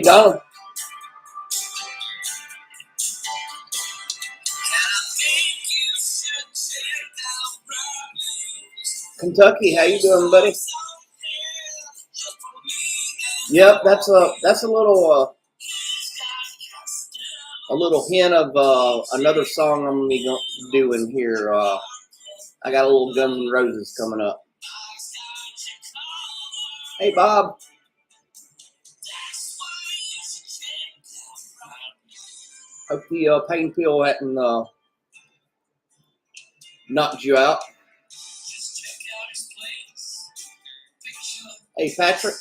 Donald. Kentucky, how you doing, buddy? Yep, that's a little hint of another song I'm gonna be doing here. I got a little Guns N' Roses coming up. Hey, Bob. Hope the pain pill hadn't knocked you out. Hey, Patrick.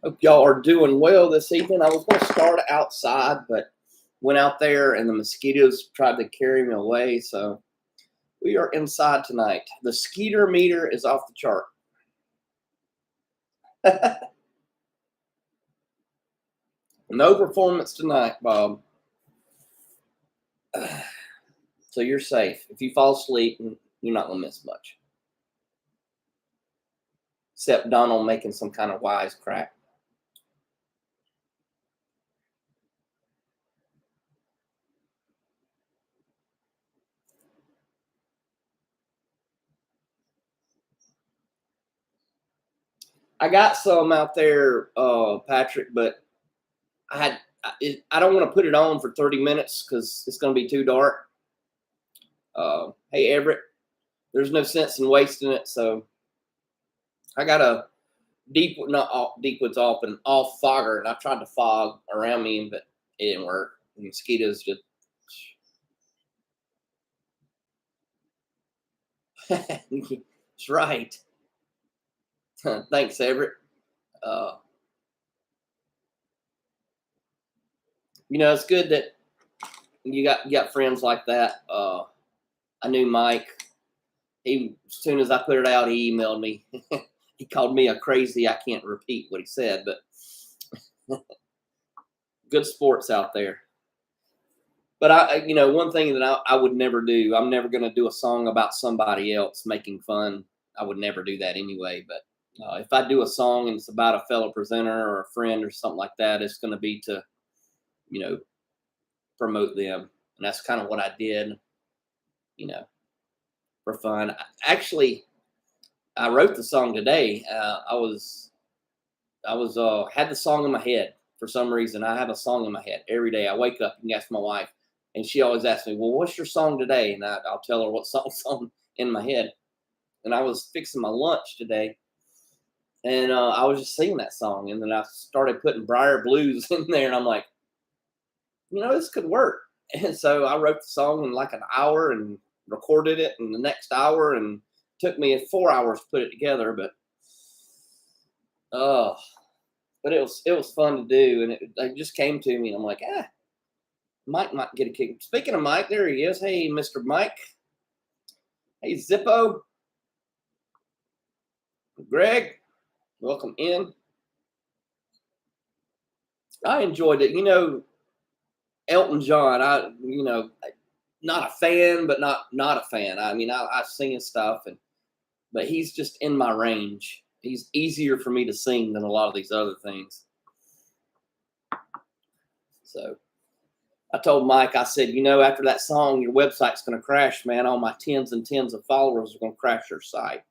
Hope y'all are doing well this evening. I was going to start outside, but went out there and the mosquitoes tried to carry me away, so we are inside tonight. The skeeter meter is off the chart. No performance tonight, Bob. So you're safe. If you fall asleep, you're not going to miss much. Except Donald making some kind of wise crack. I got some out there, Patrick, but I don't want to put it on for 30 minutes because it's going to be too dark. Hey, Everett, there's no sense in wasting it, so I got a Deepwood's off and off fogger, and I tried to fog around me, but it didn't work. The mosquitoes just. That's right. Thanks, Everett. It's good that you got friends like that. I knew Mike. As soon as I put it out, he emailed me. He called me a crazy. I can't repeat what he said, but good sports out there. But one thing that I would never do. I'm never going to do a song about somebody else making fun. I would never do that anyway. But if I do a song and it's about a fellow presenter or a friend or something like that, it's going to be to, promote them, and that's kind of what I did. For fun. Actually, I wrote the song today. Had the song in my head for some reason. I have a song in my head every day. I wake up and ask my wife, and she always asks me, "Well, what's your song today?" And I'll tell her what song's on in my head. And I was fixing my lunch today, and I was just singing that song, and then I started putting Briar Blues in there, and I'm like, this could work. And so I wrote the song in like an hour and recorded it in the next hour, and took me 4 hours to put it together. But it was fun to do, and it just came to me, and I'm like, Mike might get a kick. Speaking of Mike, there he is. Hey, Mr. Mike. Hey, Zippo. Greg, welcome in. I enjoyed it. Elton John, not a fan, but not a fan. I mean, I sing his stuff, but he's just in my range. He's easier for me to sing than a lot of these other things. So I told Mike, I said, after that song, your website's going to crash, man. All my tens and tens of followers are going to crash your site.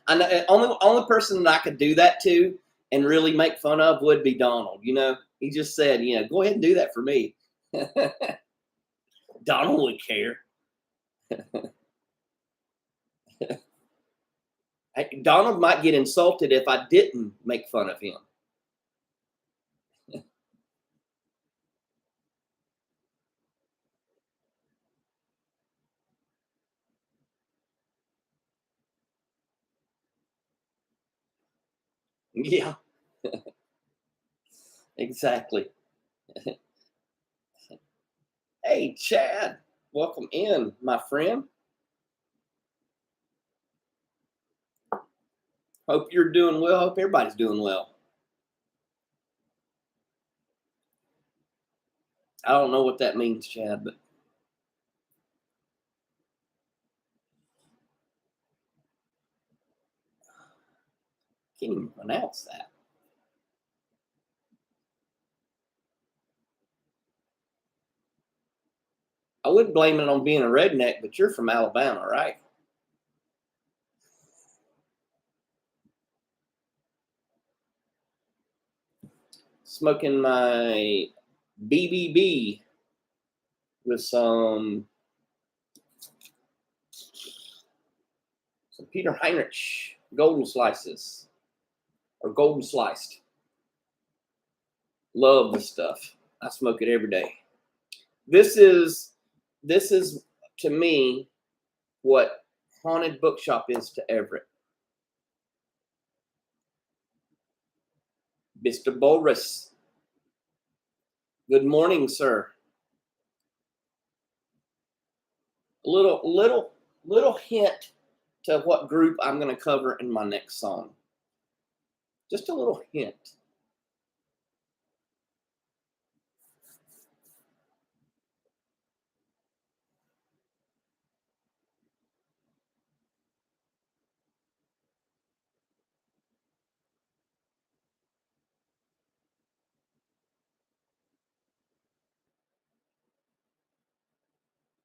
I know only person that I could do that to and really make fun of would be Donald. He just said, go ahead and do that for me. Donald would care. Donald might get insulted if I didn't make fun of him. Yeah, exactly. Hey, Chad, welcome in, my friend. Hope you're doing well. Hope everybody's doing well. I don't know what that means, Chad, but I can't even pronounce that. I wouldn't blame it on being a redneck, but you're from Alabama, right? Smoking my BBB with some Peter Heinrich golden slices or golden sliced. Love this stuff. I smoke it every day. This is to me what Haunted Bookshop is to Everett. Mr. Boris, good morning, sir. A little hint to what group I'm going to cover in my next song. Just a little hint.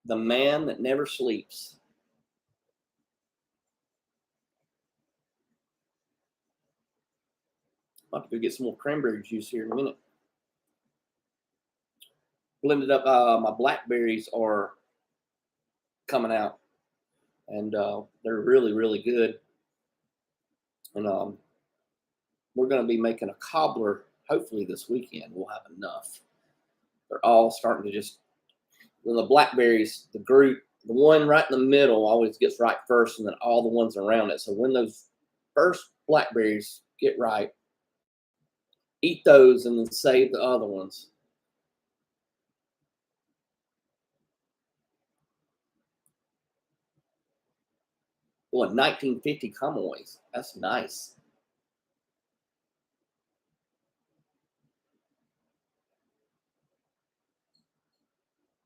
The Man That Never Sleeps. I'll have to go get some more cranberry juice here in a minute. Blended up, my blackberries are coming out, and they're really, really good. And we're going to be making a cobbler hopefully this weekend. We'll have enough. They're all starting to just, the blackberries, the one right in the middle always gets ripe first, and then all the ones around it. So when those first blackberries get ripe, eat those and then save the other ones. Well, 1950 Comoys. That's nice.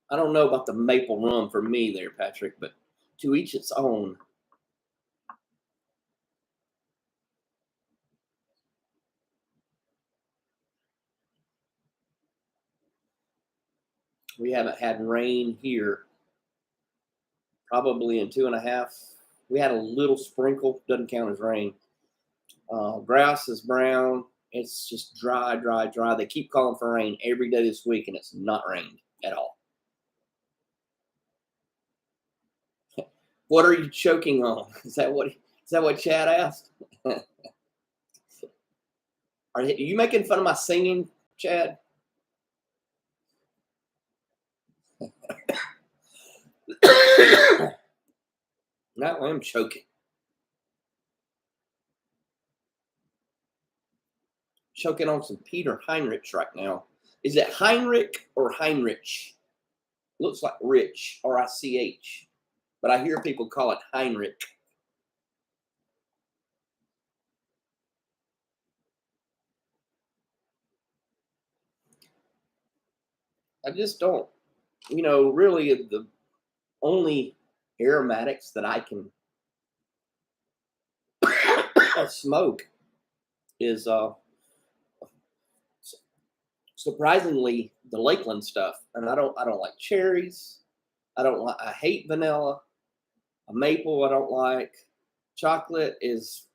I don't know about the maple rum for me there, Patrick, but to each its own. We haven't had rain here probably in 2.5. We had a little sprinkle, doesn't count as rain. Grass is brown. It's just dry, dry, dry. They keep calling for rain every day this week, and it's not rained at all. What are you choking on? Is that what Chad asked? Are you making fun of my singing, Chad? No, I'm choking. Choking on some Peter Heinrich right now. Is it Heinrich or Heinrich? Looks like Rich, R-I-C-H. But I hear people call it Heinrich. I just don't, really the only aromatics that I can smoke is surprisingly the Lakeland stuff. And I don't like cherries. I hate vanilla. A maple I don't like. Chocolate is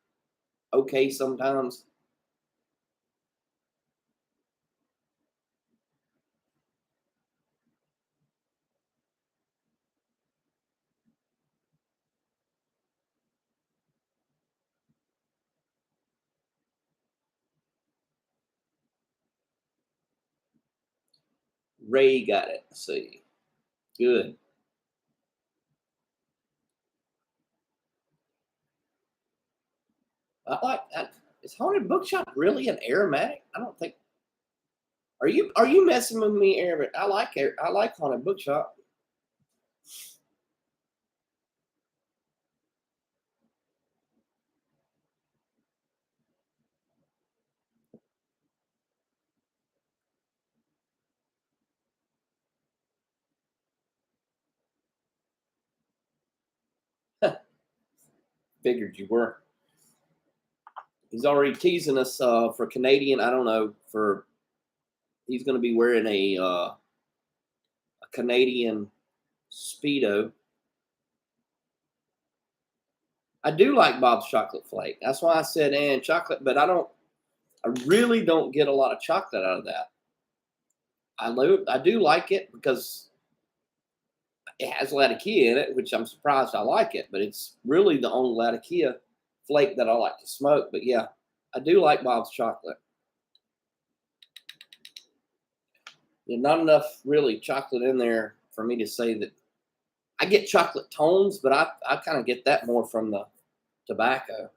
okay sometimes. Ray got it. Let's see. Good. I like that. Is Haunted Bookshop really an aromatic? I don't think. Are you messing with me, Aaron? I like Haunted Bookshop. Figured you were. He's already teasing us for Canadian. I don't know for he's going to be wearing a Canadian Speedo. I do like Bob's chocolate flake. That's why I said and chocolate, but I really don't get a lot of chocolate out of that. I do like it because it has Latakia in it, which I'm surprised I like it, but it's really the only Latakia flake that I like to smoke. But yeah, I do like Bob's chocolate. There's not enough really chocolate in there for me to say that I get chocolate tones, but I kind of get that more from the tobacco.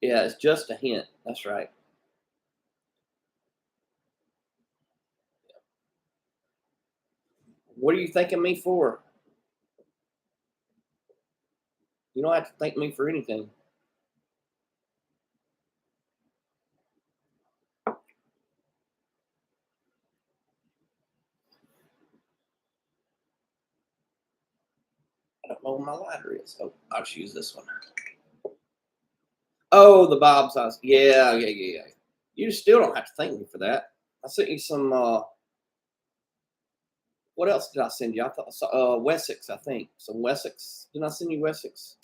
Yeah, it's just a hint. That's right. What are you thanking me for? You don't have to thank me for anything. I don't know where my lighter is. Oh, I'll just use this one. Oh, the Bob sauce. Yeah. You still don't have to thank me for that. I sent you some. What else did I send you? I thought Wessex. I think some Wessex. Didn't I send you Wessex?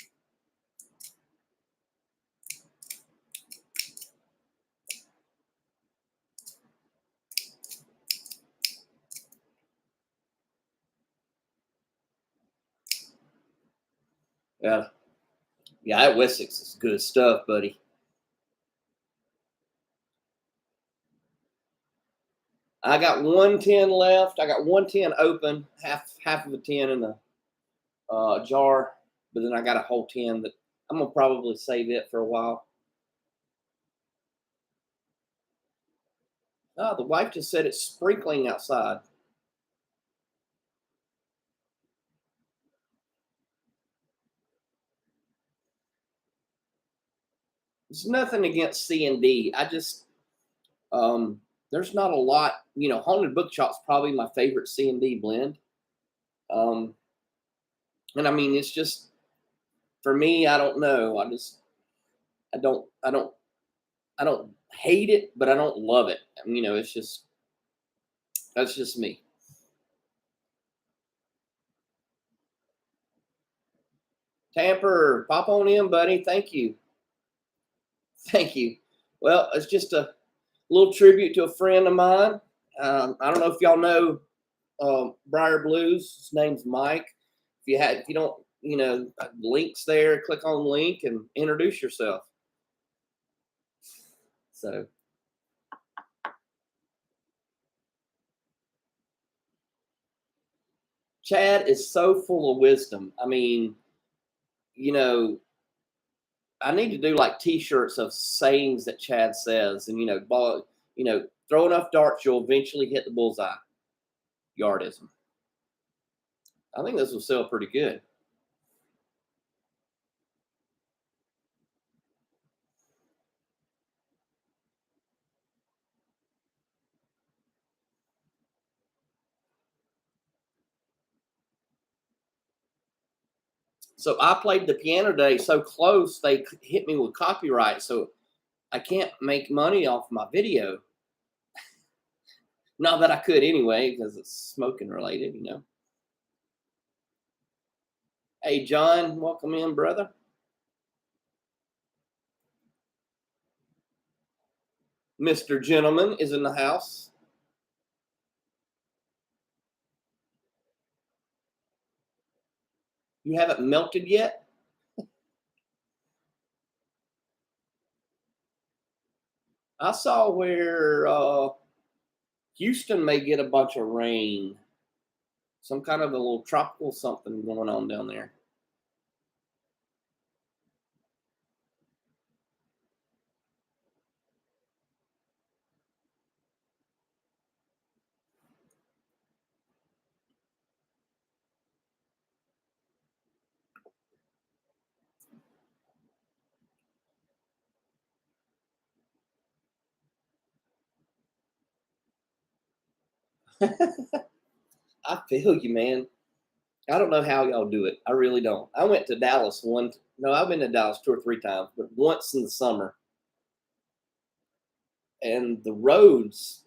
Yeah, yeah. That Wessex is good stuff, buddy. I got 110 left. I got 110 open, half of a 10 in the jar, but then I got a whole 10 that I'm gonna probably save it for a while. Oh, the wife just said it's sprinkling outside. It's nothing against C and D. I just there's not a lot. Haunted Bookshop's probably my favorite C and D blend. Um, and I mean, it's just for me. I don't know. I don't hate it, but I don't love it. It's just that's just me. Tamper, pop on in, buddy. Thank you. Thank you. Well, it's just a little tribute to a friend of mine. I don't know if y'all know Briar Blues. His name's Mike. If you don't, links there. Click on the link and introduce yourself. So, Chad is so full of wisdom. I mean, you know, I need to do like T-shirts of sayings that Chad says, and throw enough darts, you'll eventually hit the bullseye. Yardism. I think this will sell pretty good. So I played the piano today so close they hit me with copyright, so I can't make money off my video. Not that I could anyway, because it's smoking related. Hey John, welcome in, brother. Mr. Gentleman is in the house. You haven't melted yet? I saw where Houston may get a bunch of rain. Some kind of a little tropical something going on down there. I feel you, man. I don't know how y'all do it. I really don't. I went to Dallas no, I've been to Dallas 2 or 3 times, but once in the summer. And the roads,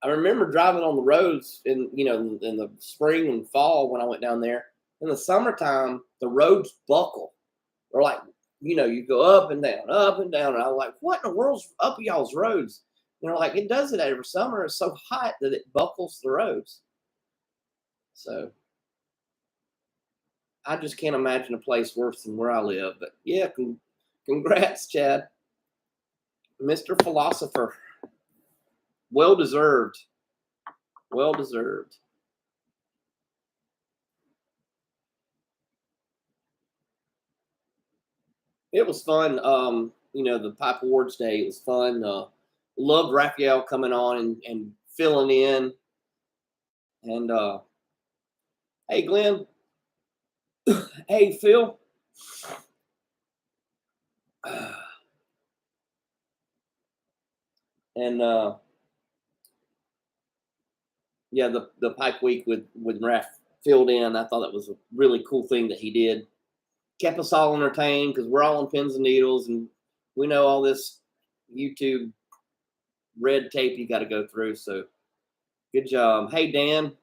I remember driving on the roads in the spring and fall when I went down there. In the summertime, the roads buckle. Or like, you go up and down, up and down. And I'm like, what in the world's up y'all's roads? Like, it does it every summer. It's so hot that it buckles the roads. So I just can't imagine a place worse than where I live. But yeah, congrats, Chad. Mr. Philosopher. Well deserved. Well deserved. It was fun. The Pipe Awards Day, it was fun. Loved Raphael coming on and filling in. And hey, Glenn. Hey, Phil. And yeah, the Pipe Week with Raph filled in. I thought that was a really cool thing that he did. Kept us all entertained because we're all on pins and needles, and we know all this YouTube red tape you got to go through. So good job. Hey, Dan.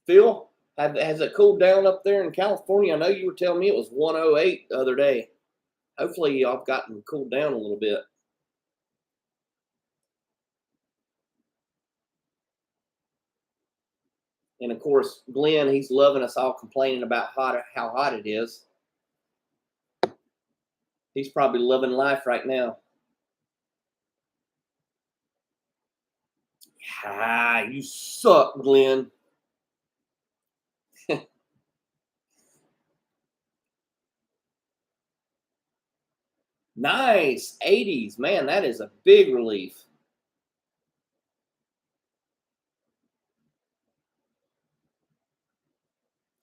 Phil, has it cooled down up there in California? I know you were telling me it was 108 the other day. Hopefully, y'all have gotten cooled down a little bit. And of course, Glenn, he's loving us all complaining about how hot it is. He's probably loving life right now. You suck, Glenn. Nice. 80s. Man, that is a big relief.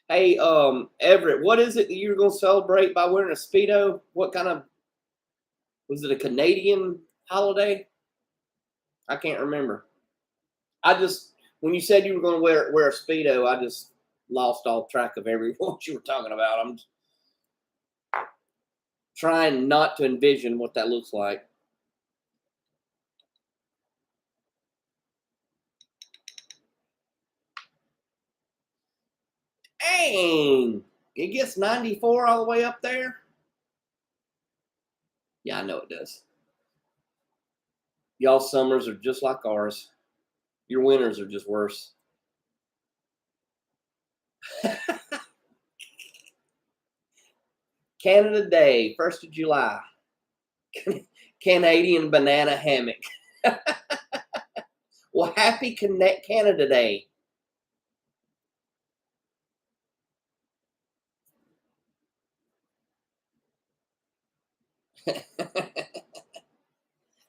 Hey, Everett, what is it that you're going to celebrate by wearing a Speedo? What kind of, was it a Canadian holiday? I can't remember. When you said you were going to wear a Speedo, I just lost all track of what you were talking about. I'm trying not to envision what that looks like. Dang! It gets 94 all the way up there? Yeah, I know it does. Y'all summers are just like ours. Your winters are just worse. Canada Day, 1st of July. Canadian banana hammock. Well, happy Canada Day.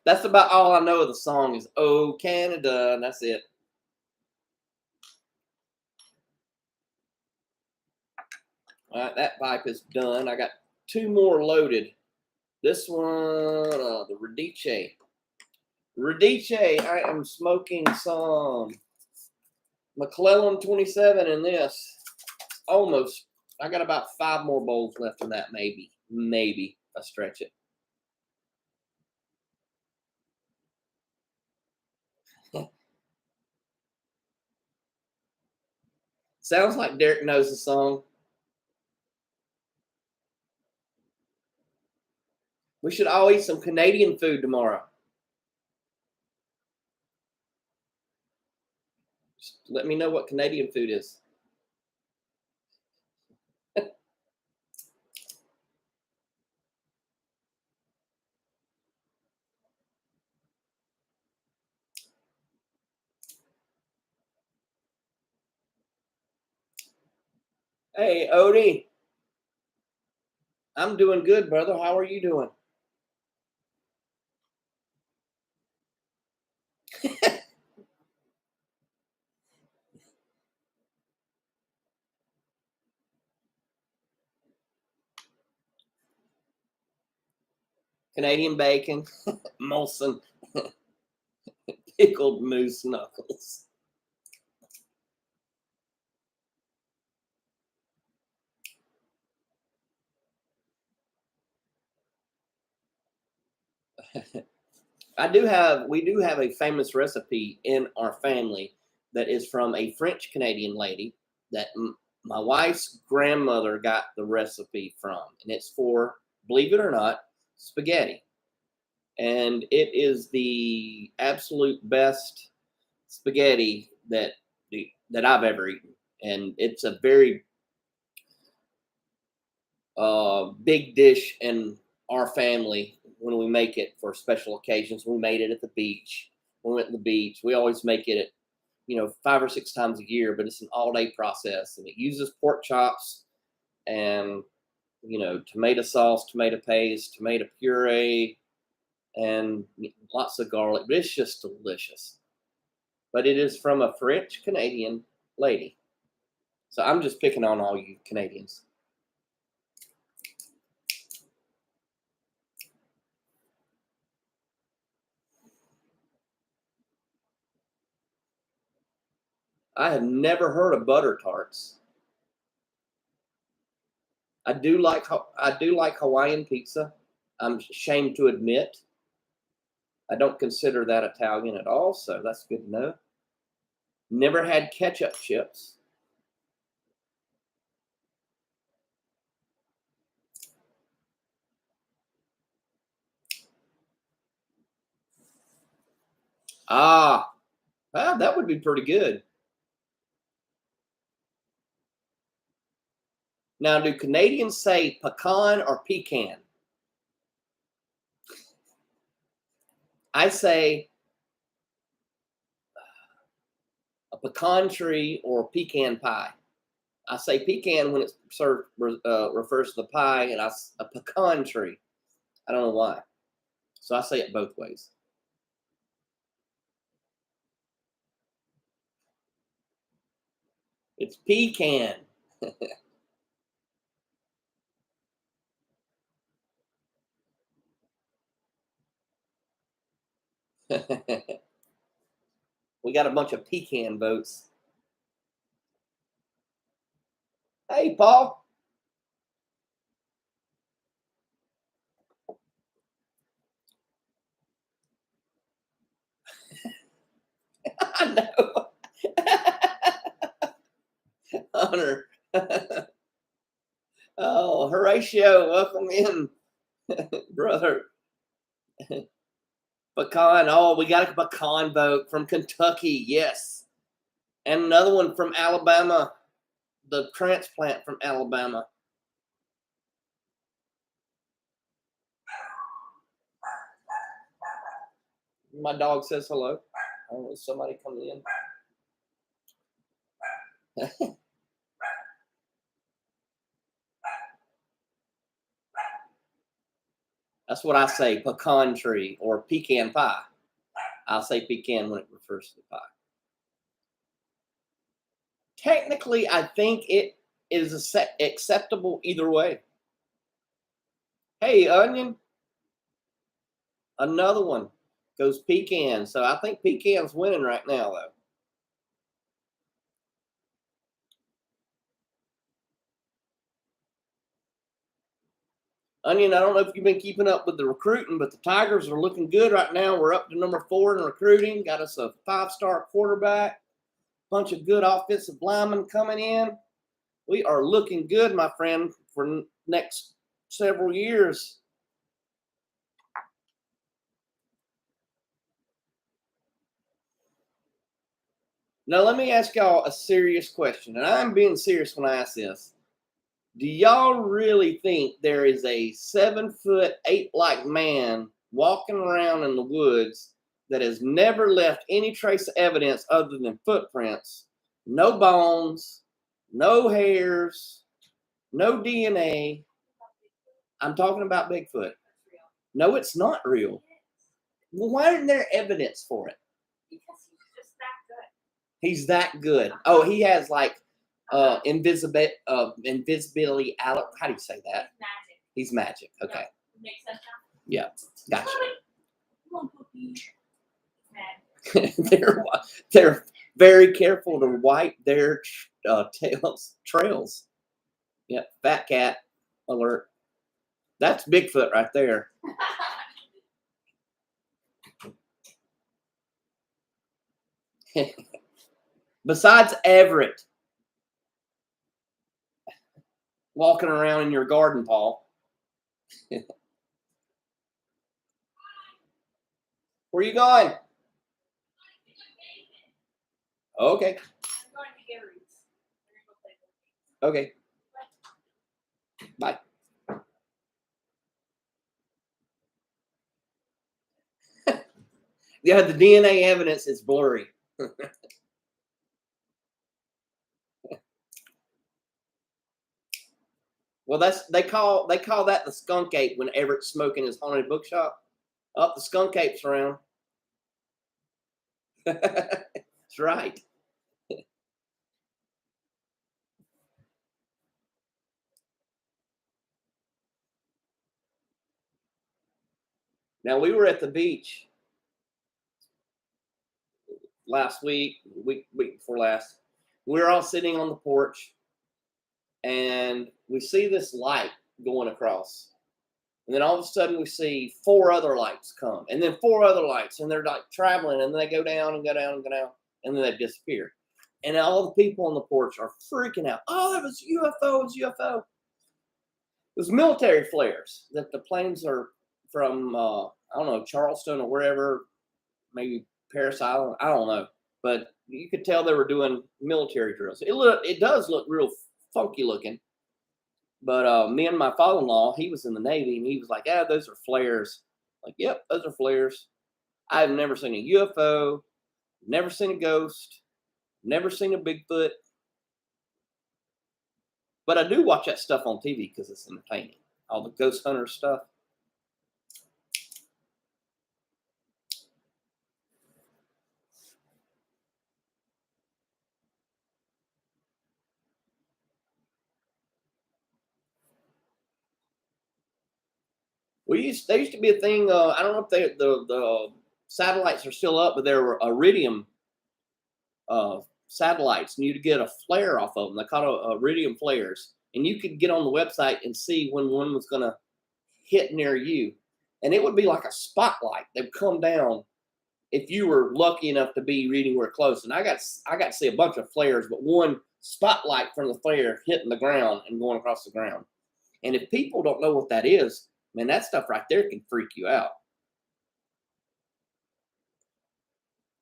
That's about all I know of the song is "Oh Canada," and that's it. All right, that pipe is done. I got 2 more loaded. This one, the Radice. Radice, I am smoking some McClellan 27 in this. Almost. I got about 5 more bowls left in that, maybe. Maybe if I stretch it. Sounds like Derek knows the song. We should all eat some Canadian food tomorrow. Just let me know what Canadian food is. Hey, Odie. I'm doing good, brother. How are you doing? Canadian bacon, Molson, pickled moose knuckles. We do have a famous recipe in our family that is from a French Canadian lady that my wife's grandmother got the recipe from, and it's for, believe it or not, spaghetti. And it is the absolute best spaghetti that I've ever eaten. And it's a very big dish in our family when we make it for special occasions. We made it at the beach. We went to the beach. We always make it at 5 or 6 times a year, but it's an all-day process, and it uses pork chops and tomato sauce, tomato paste, tomato puree, and lots of garlic. But it's just delicious. But it is from a French Canadian lady, so I'm just picking on all you Canadians. I have never heard of butter tarts. I do like Hawaiian pizza. I'm ashamed to admit I don't consider that Italian at all, so that's good to know. Never had ketchup chips. That would be pretty good. Now, do Canadians say pecan or pecan? I say a pecan tree or pecan pie. I say pecan when it's refers to the pie, and a pecan tree. I don't know why. So I say it both ways. It's pecan. We got a bunch of pecan votes. Hey, Paul. I know. Hunter. Oh, Horatio, welcome in, brother. Pecan. Oh, we got a pecan vote from Kentucky. Yes. And another one from Alabama. The transplant from Alabama. My dog says hello. Oh, somebody coming in. That's what I say, pecan tree or pecan pie. I'll say pecan when it refers to the pie. Technically, I think it is acceptable either way. Hey, onion. Another one goes pecan. So I think pecan's winning right now, though. Onion, I don't know if you've been keeping up with the recruiting, but the Tigers are looking good right now. We're up to number 4 in recruiting. Got us a 5-star quarterback, bunch of good offensive linemen coming in. We are looking good, my friend, for next several years. Now, let me ask y'all a serious question, and I'm being serious when I ask this. Do y'all really think there is a 7-foot, ape-like man walking around in the woods that has never left any trace of evidence other than footprints, no bones, no hairs, no DNA? I'm talking about Bigfoot. No, it's not real. Well, why isn't there evidence for it? Because he's just that good. He's that good. Oh, he has like invisibility. How do you say that? Magic. He's magic. Okay. Makes sense now? Yeah, gotcha. Come on, puppy. Mad. they're very careful to wipe their trails. Yeah, fat cat alert. That's Bigfoot right there. Besides Everett walking around in your garden, Paul. Where you going? Okay. I'm going to Gary's. Okay. Bye. Yeah, the DNA evidence is blurry. Well, they call that the skunk ape when Everett's smoking his haunted bookshop. Up, the skunk ape's around. That's right. Now we were at the beach last week before last. We were all sitting on the porch, and we see this light going across. And then all of a sudden we see 4 other lights come, and then 4 other lights, and they're like traveling, and then they go down and go down and go down, and then they disappear. And all the people on the porch are freaking out. Oh, it was UFO, it was UFO. It was military flares that the planes are from, I don't know, Charleston or wherever, maybe Paris Island, I don't know. But you could tell they were doing military drills. It does look real funky looking. But me and my father-in-law, he was in the Navy, and he was like, "Yeah, those are flares." Like, yep, those are flares. I've never seen a UFO, never seen a ghost, never seen a Bigfoot. But I do watch that stuff on TV because it's entertaining. All the ghost hunter stuff. There used to be a thing. I don't know if the satellites are still up, but there were iridium satellites, and you'd get a flare off of them. They call it iridium flares, and you could get on the website and see when one was going to hit near you, and it would be like a spotlight. They'd come down if you were lucky enough to be reading real close. And I got to see a bunch of flares, but one spotlight from the flare hitting the ground and going across the ground. And if people don't know what that is, man, that stuff right there can freak you out.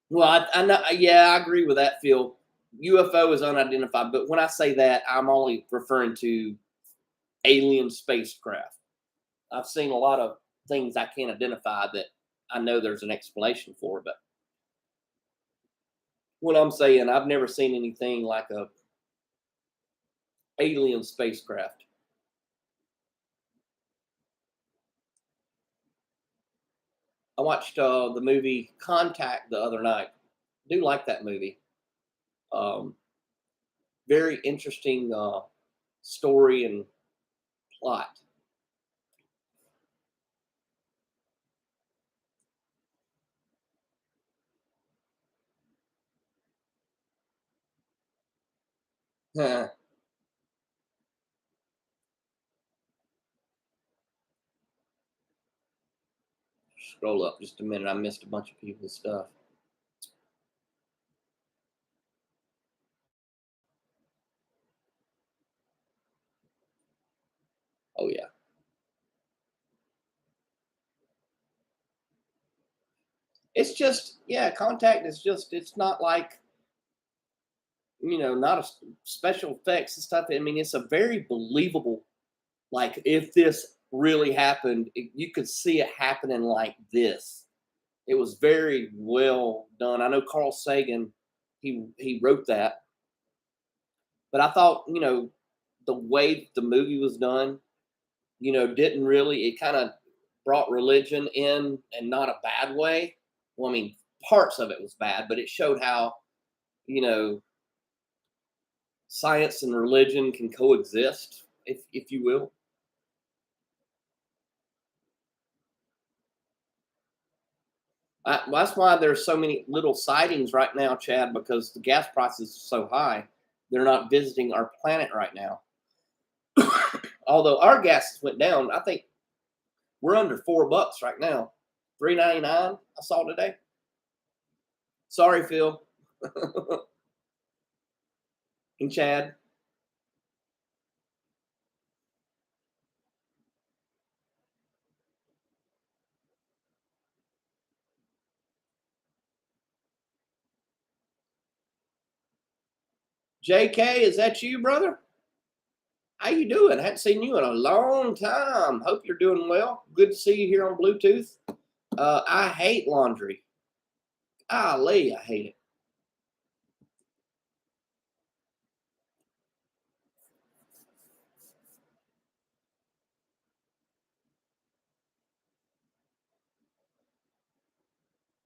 Well, I know, yeah, I agree with that, Phil. UFO is unidentified, but when I say that, I'm only referring to alien spacecraft. I've seen a lot of things I can't identify that I know there's an explanation for, but what I'm saying, I've never seen anything like a alien spacecraft. I watched the movie Contact the other night. I do like that movie. Um, Very interesting story and plot. Scroll up just a minute. I missed a bunch of people's stuff. Oh yeah. It's just, yeah, Contact is just, it's not like, not a special effects and stuff. I mean, it's a very believable, like if this really happened, you could see it happening like this. It was very well done. I know Carl Sagan, he wrote that, but I thought, the way the movie was done, didn't really, it kind of brought religion in, and not a bad way. Well, I mean, parts of it was bad, but it showed how, you know, science and religion can coexist, if you will. That's why there's so many little sightings right now, Chad, because the gas prices are so high. They're not visiting our planet right now. Although our gas went down, I think we're under $4 right now. $3.99 I saw today. Sorry, Phil. And Chad. JK, is that you, brother? How you doing? I hadn't seen you in a long time. Hope you're doing well. Good to see you here on Bluetooth. I hate laundry. Golly, I hate it.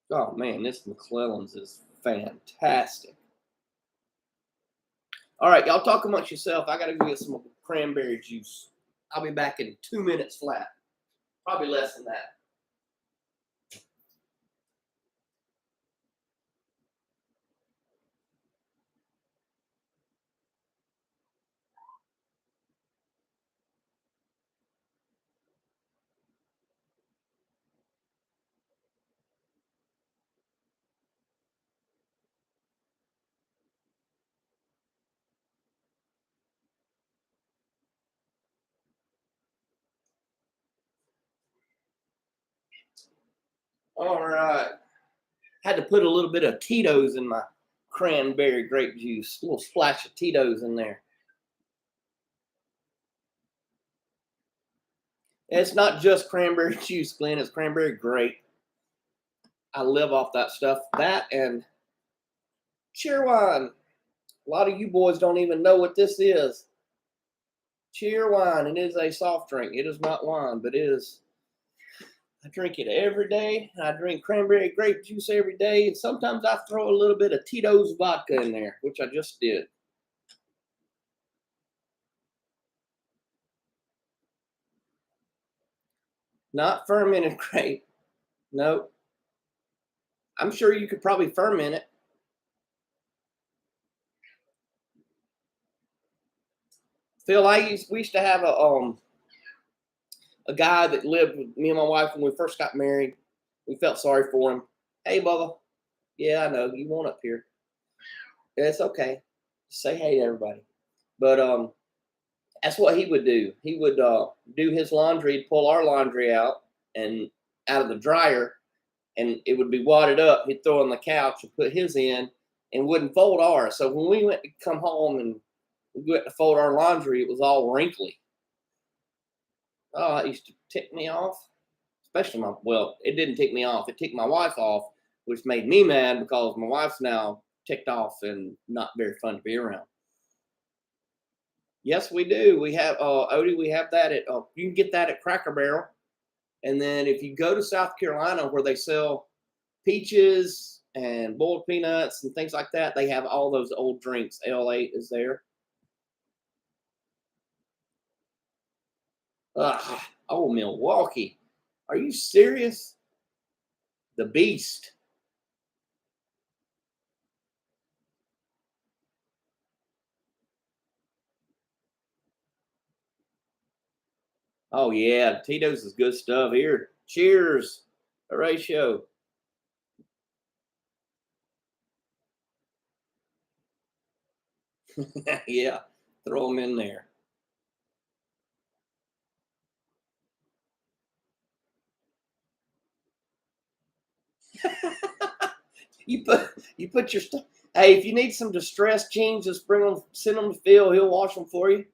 Oh man, this McClellan's is fantastic. All right, y'all talk amongst yourself. I gotta go get some cranberry juice. I'll be back in 2 minutes flat. Probably less than that. All right. Had to put a little bit of Tito's in my cranberry grape juice. A little splash of Tito's in there. And it's not just cranberry juice, Glenn. It's cranberry grape. I live off that stuff. That and Cheerwine. A lot of you boys don't even know what this is. Cheerwine. It is a soft drink. It is not wine, but it is. I drink it every day. I drink cranberry grape juice every day. And sometimes I throw a little bit of Tito's vodka in there, which I just did. Not fermented grape. Nope. I'm sure you could probably ferment it. Phil, we used to have a guy that lived with me and my wife when we first got married. We felt sorry for him. Hey, Bubba. Yeah, I know you want up here. It's okay. Say hey to everybody. But that's what he would do. He would do his laundry, pull our laundry out and out of the dryer, and it would be wadded up. He'd throw it on the couch and put his in, and wouldn't fold ours. So when we went to come home and we went to fold our laundry, it was all wrinkly. Oh, it used to tick me off. Especially it didn't tick me off. It ticked my wife off, which made me mad because my wife's now ticked off and not very fun to be around. Yes, we do. We have Odie. We have that at. You can get that at Cracker Barrel, and then if you go to South Carolina where they sell peaches and boiled peanuts and things like that, they have all those old drinks. L8 is there. Oh, Milwaukee. Are you serious? The Beast. Oh, yeah. Tito's is good stuff here. Cheers. Horatio. Yeah. Throw them in there. you put your stuff. Hey, if you need some distressed jeans, just send them to Phil. He'll wash them for you.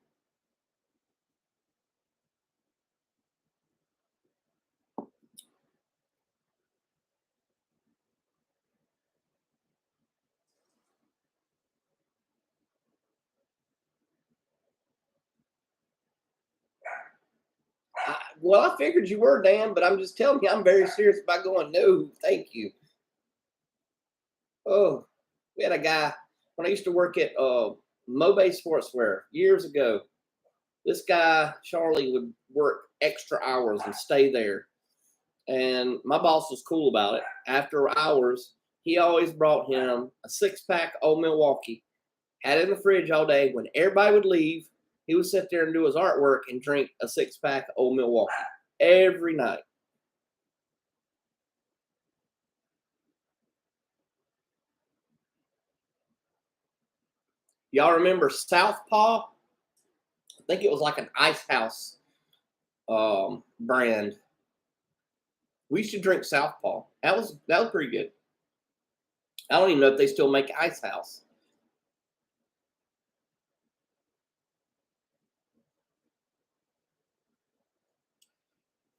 Well, I figured you were, Dan, but I'm just telling you, I'm very serious about going. No, thank you. Oh, we had a guy when I used to work at Mobay Sportswear years ago. This guy, Charlie, would work extra hours and stay there. And my boss was cool about it. After hours, he always brought him a 6-pack Old Milwaukee, had it in the fridge all day. When everybody would leave, he would sit there and do his artwork and drink a 6-pack Old Milwaukee every night. Y'all remember Southpaw? I think it was like an Ice House brand. We should drink Southpaw. That was pretty good. I don't even know if they still make Ice House.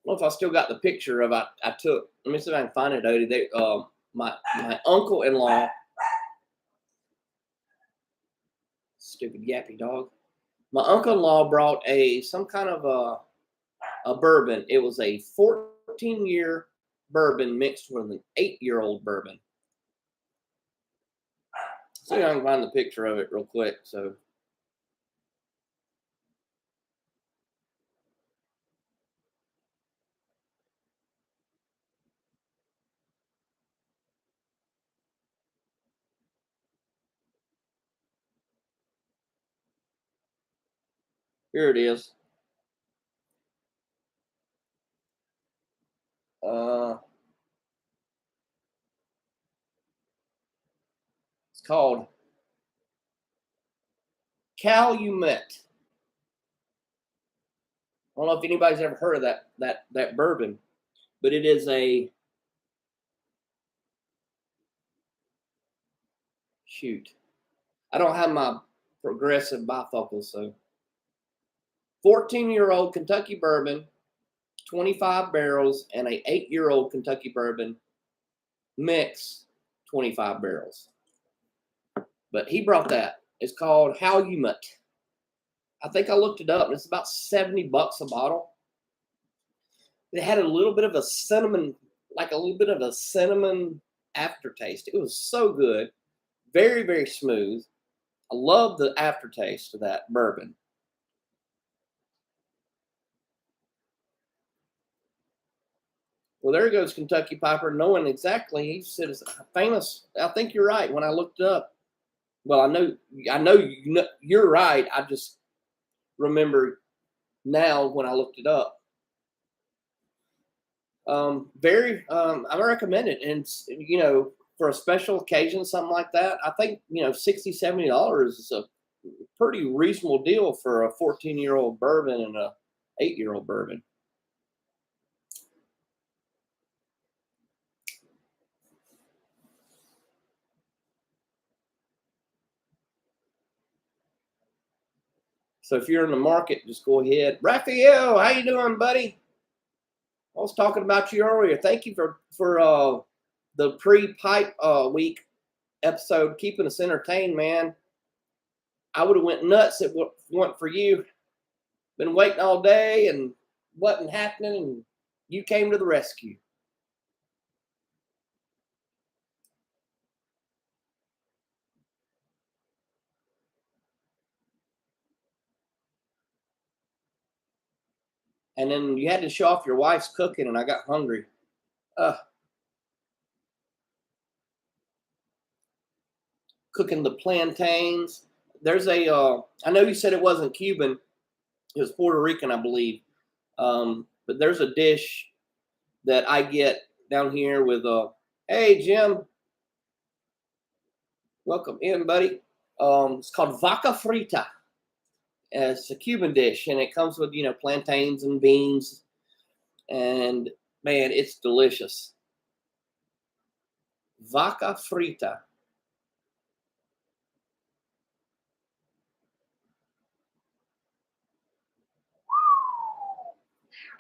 I don't know if I still got the picture of I took. Let me see if I can find it, Odie. They my uncle-in-law, stupid yappy dog. My uncle-in-law brought some kind of a bourbon. It was a 14-year bourbon mixed with an 8-year-old bourbon. See if I can find the picture of it real quick. So here it is. It's called Calumet. I don't know if anybody's ever heard of that bourbon, but it is a shoot. I don't have my progressive bifocals, so 14-year-old Kentucky bourbon, 25 barrels, and a 8-year-old Kentucky bourbon mix, 25 barrels. But he brought that. It's called Calumet. I think I looked it up, and it's about $70 a bottle. It had a little bit of a cinnamon, aftertaste. It was so good. Very, very smooth. I love the aftertaste of that bourbon. Well, there goes Kentucky Piper, knowing exactly. He said it's famous. I think you're right. When I looked it up, well, I know you're right. I just remember now when I looked it up. I recommend it, and for a special occasion, something like that. I think $60-$70 is a pretty reasonable deal for a 14-year-old bourbon and a 8-year-old bourbon. So if you're in the market, just go ahead. Raphael, how you doing, buddy? I was talking about you earlier. Thank you for the pre-pipe week episode, keeping us entertained, man. I would have went nuts if it weren't for you. Been waiting all day and wasn't happening, and you came to the rescue. And then you had to show off your wife's cooking, and I got hungry. Cooking the plantains. There's I know you said it wasn't Cuban. It was Puerto Rican, I believe. But there's a dish that I get down here with, hey, Jim. Welcome in, buddy. It's called vaca frita. It's a Cuban dish, and it comes with, plantains and beans. And, man, it's delicious. Vaca frita.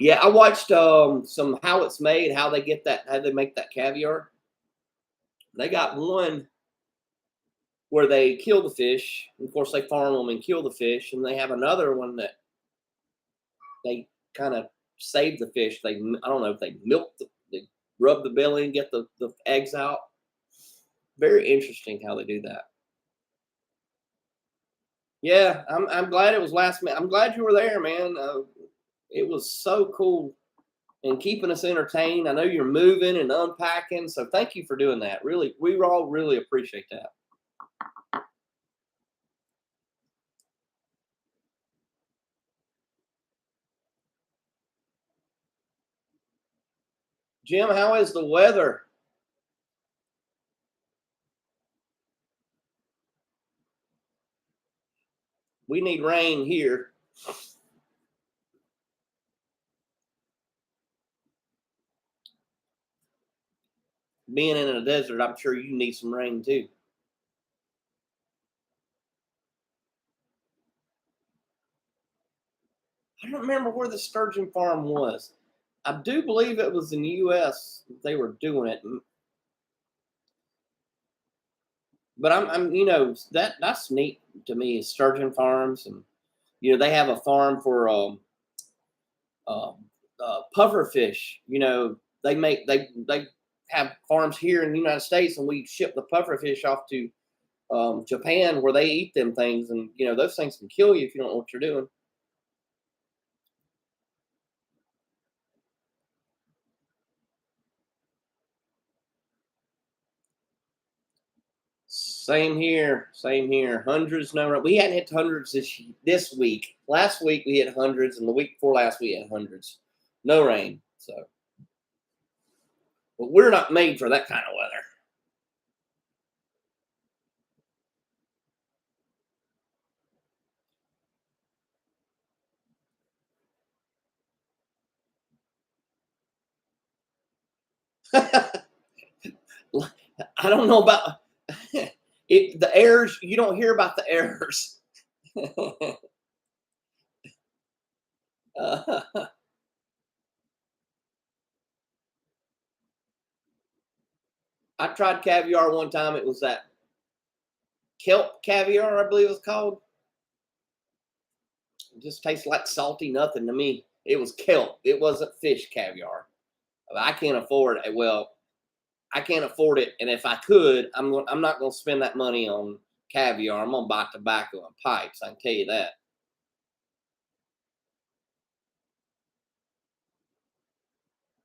Yeah, I watched some How It's Made, how they make that caviar. They got one where they kill the fish. Of course, they farm them and kill the fish, and they have another one that they kind of save the fish. I don't know if they they rub the belly and get the eggs out. Very interesting how they do that. Yeah, I'm glad it was last minute. I'm glad you were there, man. It was so cool and keeping us entertained. I know you're moving and unpacking, so thank you for doing that. Really, we all really appreciate that. Jim, how is the weather? We need rain here. Being in a desert, I'm sure you need some rain too. I don't remember where the sturgeon farm was. I do believe it was in the U.S. They were doing it, but I'm that's neat to me. Is sturgeon farms, and they have a farm for um, puffer fish. They have farms here in the United States, and we ship the puffer fish off to Japan where they eat them things, and those things can kill you if you don't know what you're doing. Same here. Same here. Hundreds, no. We hadn't hit hundreds this week. Last week we hit hundreds, and the week before last we hit hundreds. No rain. So, but we're not made for that kind of weather. I don't know about it. The errors, you don't hear about the errors. I tried caviar one time. It was that kelp caviar, I believe it's called. It just tastes like salty nothing to me. It was kelp. It wasn't fish caviar. I can't afford it. Well, I can't afford it, and if I could, I'm not going to spend that money on caviar. I'm going to buy tobacco and pipes. I can tell you that.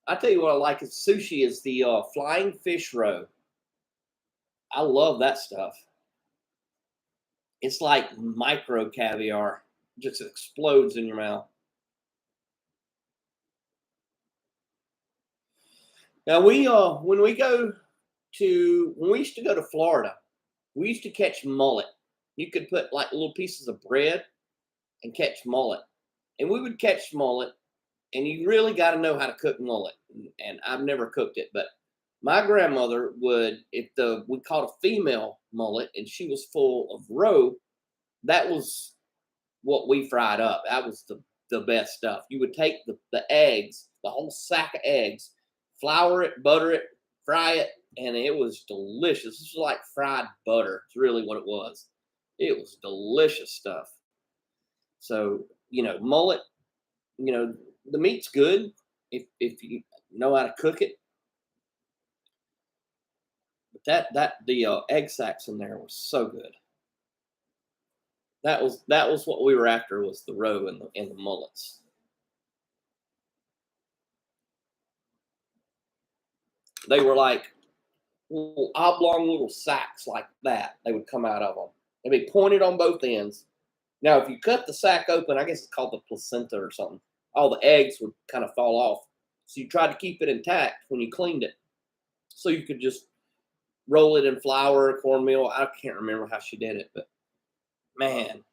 I tell you what I like is sushi is the flying fish roe. I love that stuff. It's like micro caviar, just explodes in your mouth. Now when we used to go to Florida, we used to catch mullet. You could put like little pieces of bread and catch mullet, and we would catch mullet. And you really got to know how to cook mullet. And I've never cooked it, but my grandmother would, if we caught a female mullet and she was full of roe, that was what we fried up. That was the best stuff. You would take the eggs, the whole sack of eggs, flour it, butter it, fry it, and it was delicious. This was like fried butter. It's really what it was. It was delicious stuff. So, mullet, the meat's good if you know how to cook it. But the egg sacks in there was so good. That was what we were after, was the roe and the mullets. They were like little oblong little sacks like that. They would come out of them. They'd be pointed on both ends. Now, if you cut the sack open, I guess it's called the placenta or something. All the eggs would kind of fall off. So you tried to keep it intact when you cleaned it. So you could just roll it in flour, cornmeal. I can't remember how she did it, but man.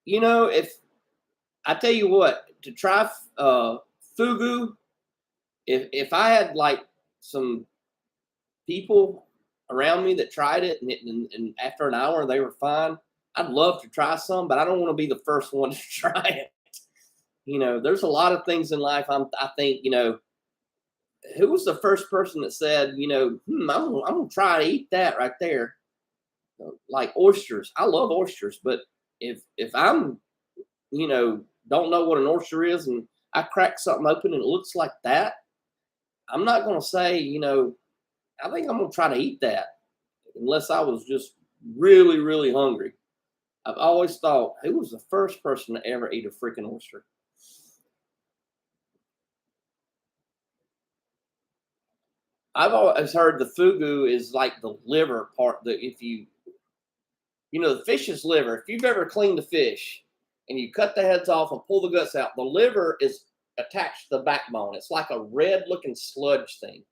If I tell you what, to try fugu, if I had like some people around me that tried it and after an hour they were fine, I'd love to try some, but I don't want to be the first one to try it. There's a lot of things in life. I think, who was the first person that said, I'm gonna try to eat that right there, like oysters. I love oysters, but if I'm, don't know what an oyster is, and I crack something open and it looks like that, I'm not gonna say, I think I'm gonna try to eat that unless I was just really, really hungry. I've always thought, who was the first person to ever eat a freaking oyster? I've always heard the fugu is like the liver part. That if you know the fish's liver, if you've ever cleaned the fish and you cut the heads off and pull the guts out, the liver is attached to the backbone. It's like a red looking sludge thing.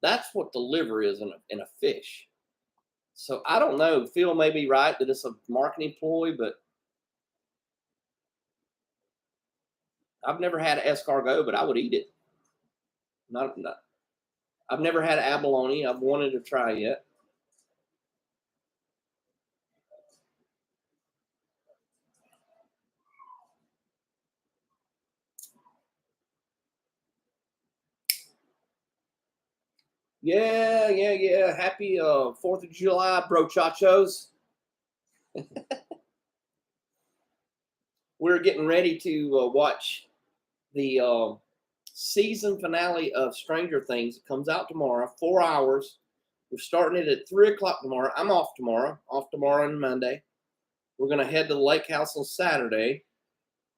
That's what the liver is in a fish. So I don't know. Phil may be right that it's a marketing ploy, but I've never had an escargot, but I would eat it. Not I've never had abalone. I've wanted to try yet. Yeah. Happy 4th of July, brochachos. We're getting ready to watch the season finale of Stranger Things. It comes out tomorrow, 4 hours. We're starting it at 3 o'clock tomorrow. I'm off tomorrow and Monday. We're going to head to the lake house on Saturday.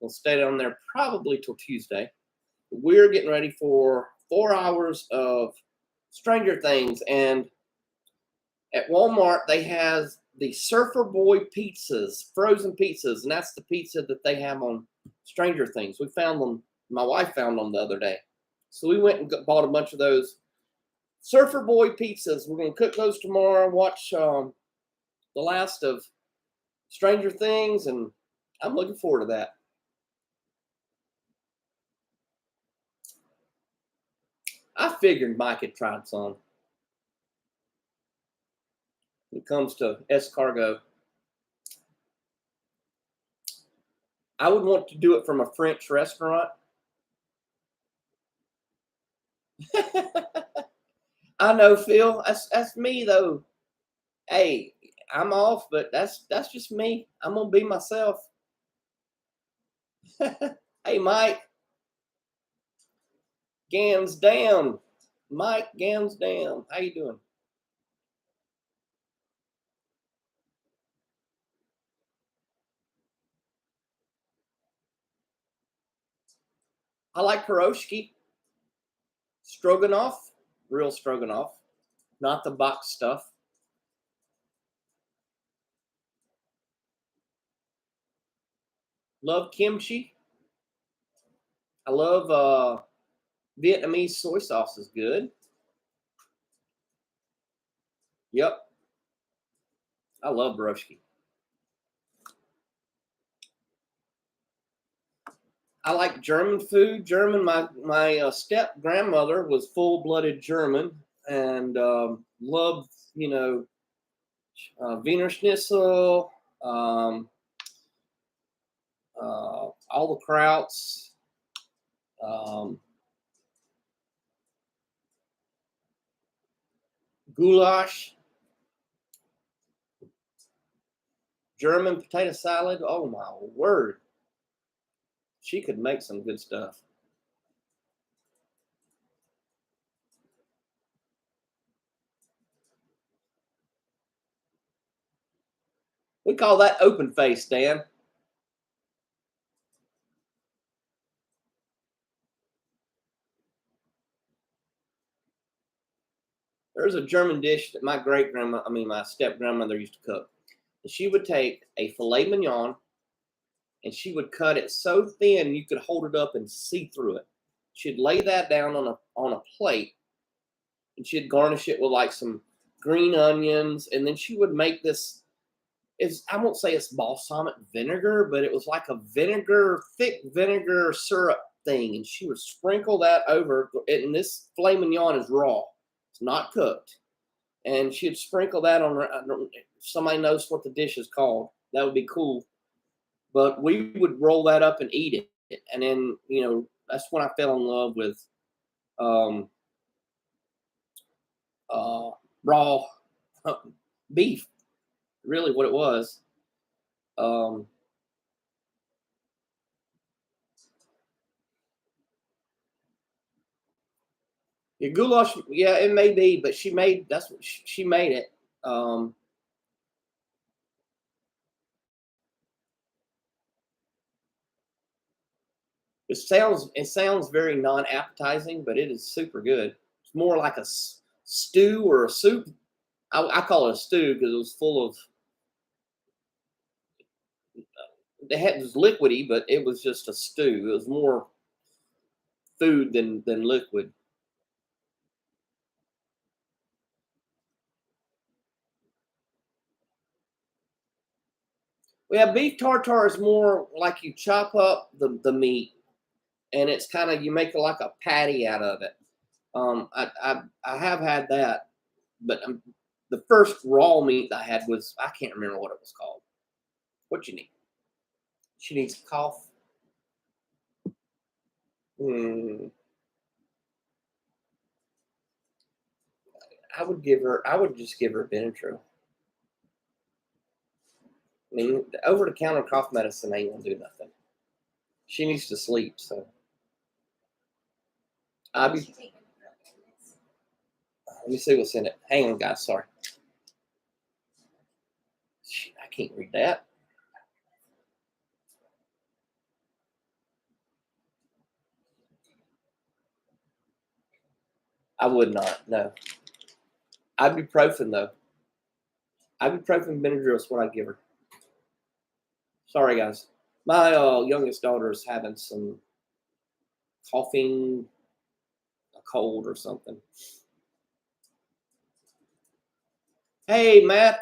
We'll stay down there probably till Tuesday. We're getting ready for 4 hours of Stranger Things. And at Walmart, they have the Surfer Boy pizzas, frozen pizzas. And that's the pizza that they have on Stranger Things. We found them. My wife found them the other day. So we went and bought a bunch of those Surfer Boy pizzas. We're going to cook those tomorrow, watch the last of Stranger Things, and I'm looking forward to that. I figured Mike had tried some. When it comes to escargot, I would want to do it from a French restaurant. I know, Phil. That's me though. Hey, I'm off, but that's just me. I'm gonna be myself. Hey, Mike. Gans down. Mike Gans down. How you doing? I like pierogi. Stroganoff. Real stroganoff. Not the box stuff. Love kimchi. I love Vietnamese soy sauce is good. Yep. I love broski. I like German food. German. My step grandmother was full blooded German and loved Wiener Schnitzel, all the krauts. Um, Goulash, German potato salad. Oh my word. She could make some good stuff. We call that open face, Dan. There's a German dish that my step grandmother used to cook. And she would take a filet mignon and she would cut it so thin you could hold it up and see through it. She'd lay that down on a plate and she'd garnish it with like some green onions, and then she would make this. I won't say it's balsamic vinegar, but it was like a thick vinegar syrup thing, and she would sprinkle that over. And this filet mignon is raw; it's not cooked. And she'd sprinkle that on. If somebody knows what the dish is called, that would be cool. But we would roll that up and eat it, and then that's when I fell in love with um, raw beef. Really, what it was. Um, yeah, goulash. Yeah, it may be, but that's what she made it. It sounds very non-appetizing, but it is super good. It's more like a stew or a soup. I call it a stew because it was full of. It was liquidy, but it was just a stew. It was more food than liquid. Yeah, beef tartare is more like you chop up the meat, and it's kind of, you make like a patty out of it. I have had that, but the first raw meat I had was, I can't remember what it was called. What you need? She needs a cough. I would just give her Benadryl. I mean, over the counter cough medicine ain't gonna do nothing. She needs to sleep, so let me see what's in it. Hang on, guys. Sorry. I can't read that. I would not. No. Ibuprofen though. Ibuprofen, Benadryl is what I give her. Sorry, guys. My youngest daughter is having some coughing, a cold or something. Hey, Matt,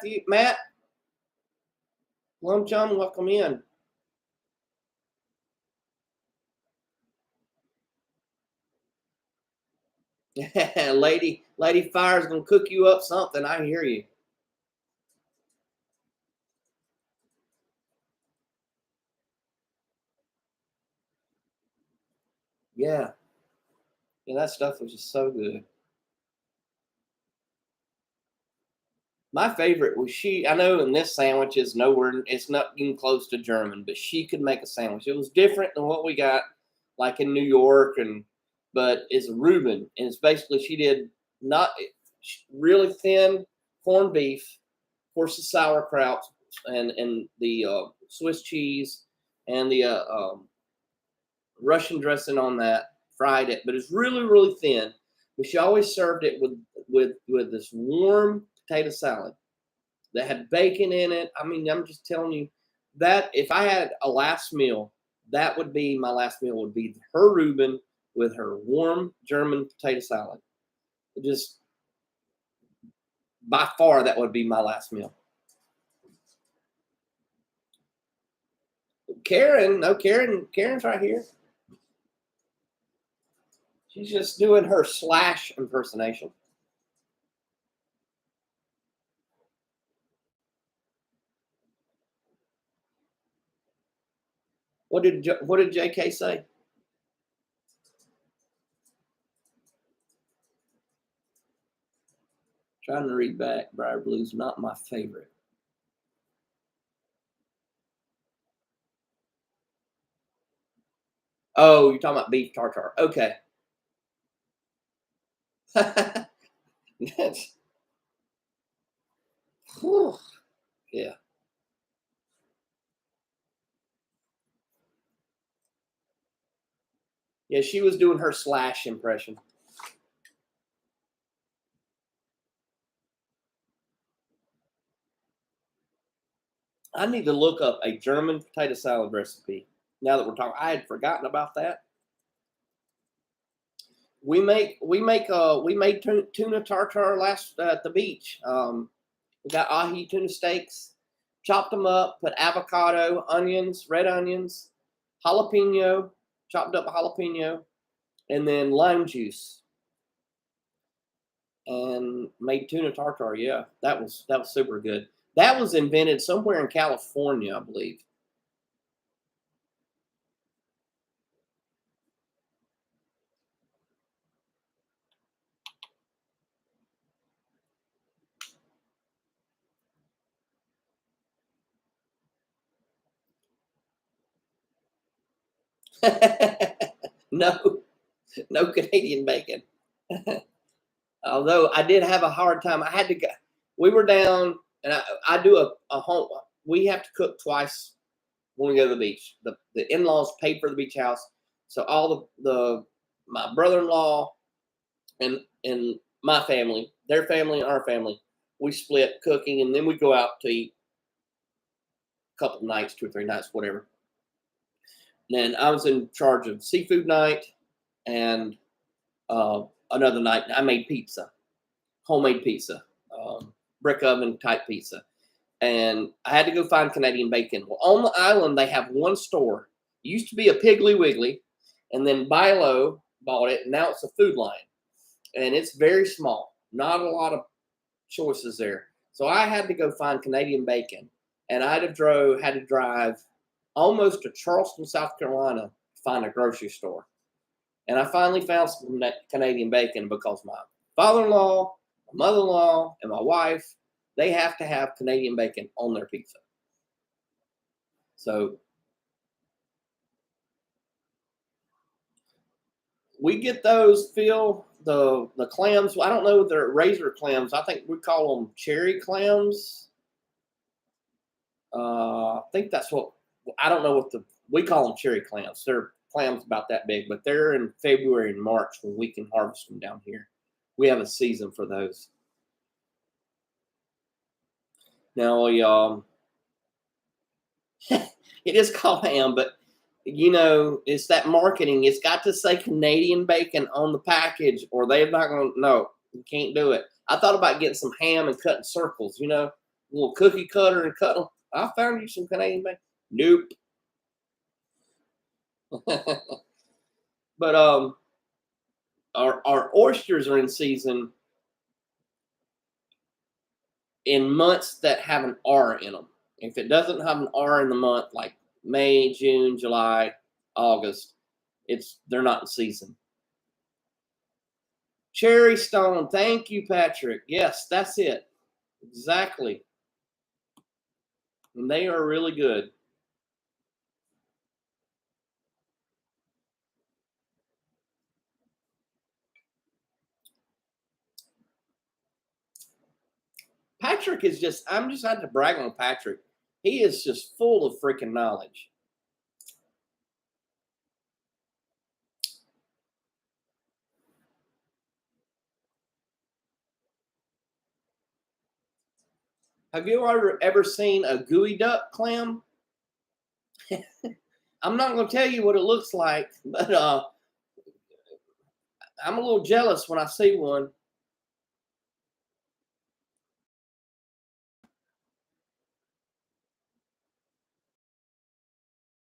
Lum Chum, welcome in. Lady Fire's gonna cook you up something. I hear you. Yeah, that stuff was just so good. My favorite was I know in this sandwich is nowhere, it's not even close to German, but she could make a sandwich. It was different than what we got like in New York, but it's Reuben, and it's basically, she did not really thin corned beef, of course the sauerkraut and the Swiss cheese and the Russian dressing on that, fried it, but it's really thin. But she always served it with this warm potato salad that had bacon in it. I mean, I'm just telling you that if I had a last meal, that would be my last meal, would be her Reuben with her warm German potato salad. It just, by far, that would be my last meal. Karen's right here. She's just doing her Slash impersonation. What did JK say? Trying to read back. Briar Blue's not my favorite. Oh, you're talking about beef tartare. Okay. That's, whew, yeah. Yeah, she was doing her Slash impression. I need to look up a German potato salad recipe. Now that we're talking, I had forgotten about that. We made tuna tartare last at the beach. We got ahi tuna steaks, chopped them up, put avocado, onions, red onions, jalapeno, chopped up jalapeno, and then lime juice, and made tuna tartare. Yeah, that was super good. That was invented somewhere in California, I believe. No, no Canadian bacon. Although I did have a hard time. I had to go. We were down, and I do a home. We have to cook twice when we go to the beach. The in-laws paid for the beach house, so all my brother-in-law and my family, their family, and our family, we split cooking, and then we go out to eat a couple nights, 2 or 3 nights, whatever. Then I was in charge of seafood night, and another night I made pizza, homemade pizza, brick oven type pizza, and I had to go find Canadian bacon. Well, on the island they have one store. It used to be a Piggly Wiggly, and then Bilo bought it, and now it's a Food Lion, and it's very small. Not a lot of choices there. So I had to go find Canadian bacon, and had to drive almost to Charleston, South Carolina to find a grocery store. And I finally found some Canadian bacon because my father-in-law, my mother-in-law, and my wife, they have to have Canadian bacon on their pizza. So we get those, Phil, the clams. I don't know if they're razor clams. I think we call them cherry clams. I think that's what, I don't know what we call them cherry clams. They're clams about that big, but they're in February and March when we can harvest them down here. We have a season for those. Now, it is called ham, but it's that marketing. It's got to say Canadian bacon on the package, or they're not going to, no, you can't do it. I thought about getting some ham and cutting circles, a little cookie cutter and cut them. I found you some Canadian bacon. Nope. But our oysters are in season in months that have an R in them. If it doesn't have an R in the month, like May, June, July, August, they're not in season. Cherry Stone, thank you, Patrick. Yes, that's it. Exactly. And they are really good. Patrick is I'm just had to brag on Patrick. He is just full of freaking knowledge. Have you ever seen a geoduck clam? I'm not going to tell you what it looks like, but I'm a little jealous when I see one.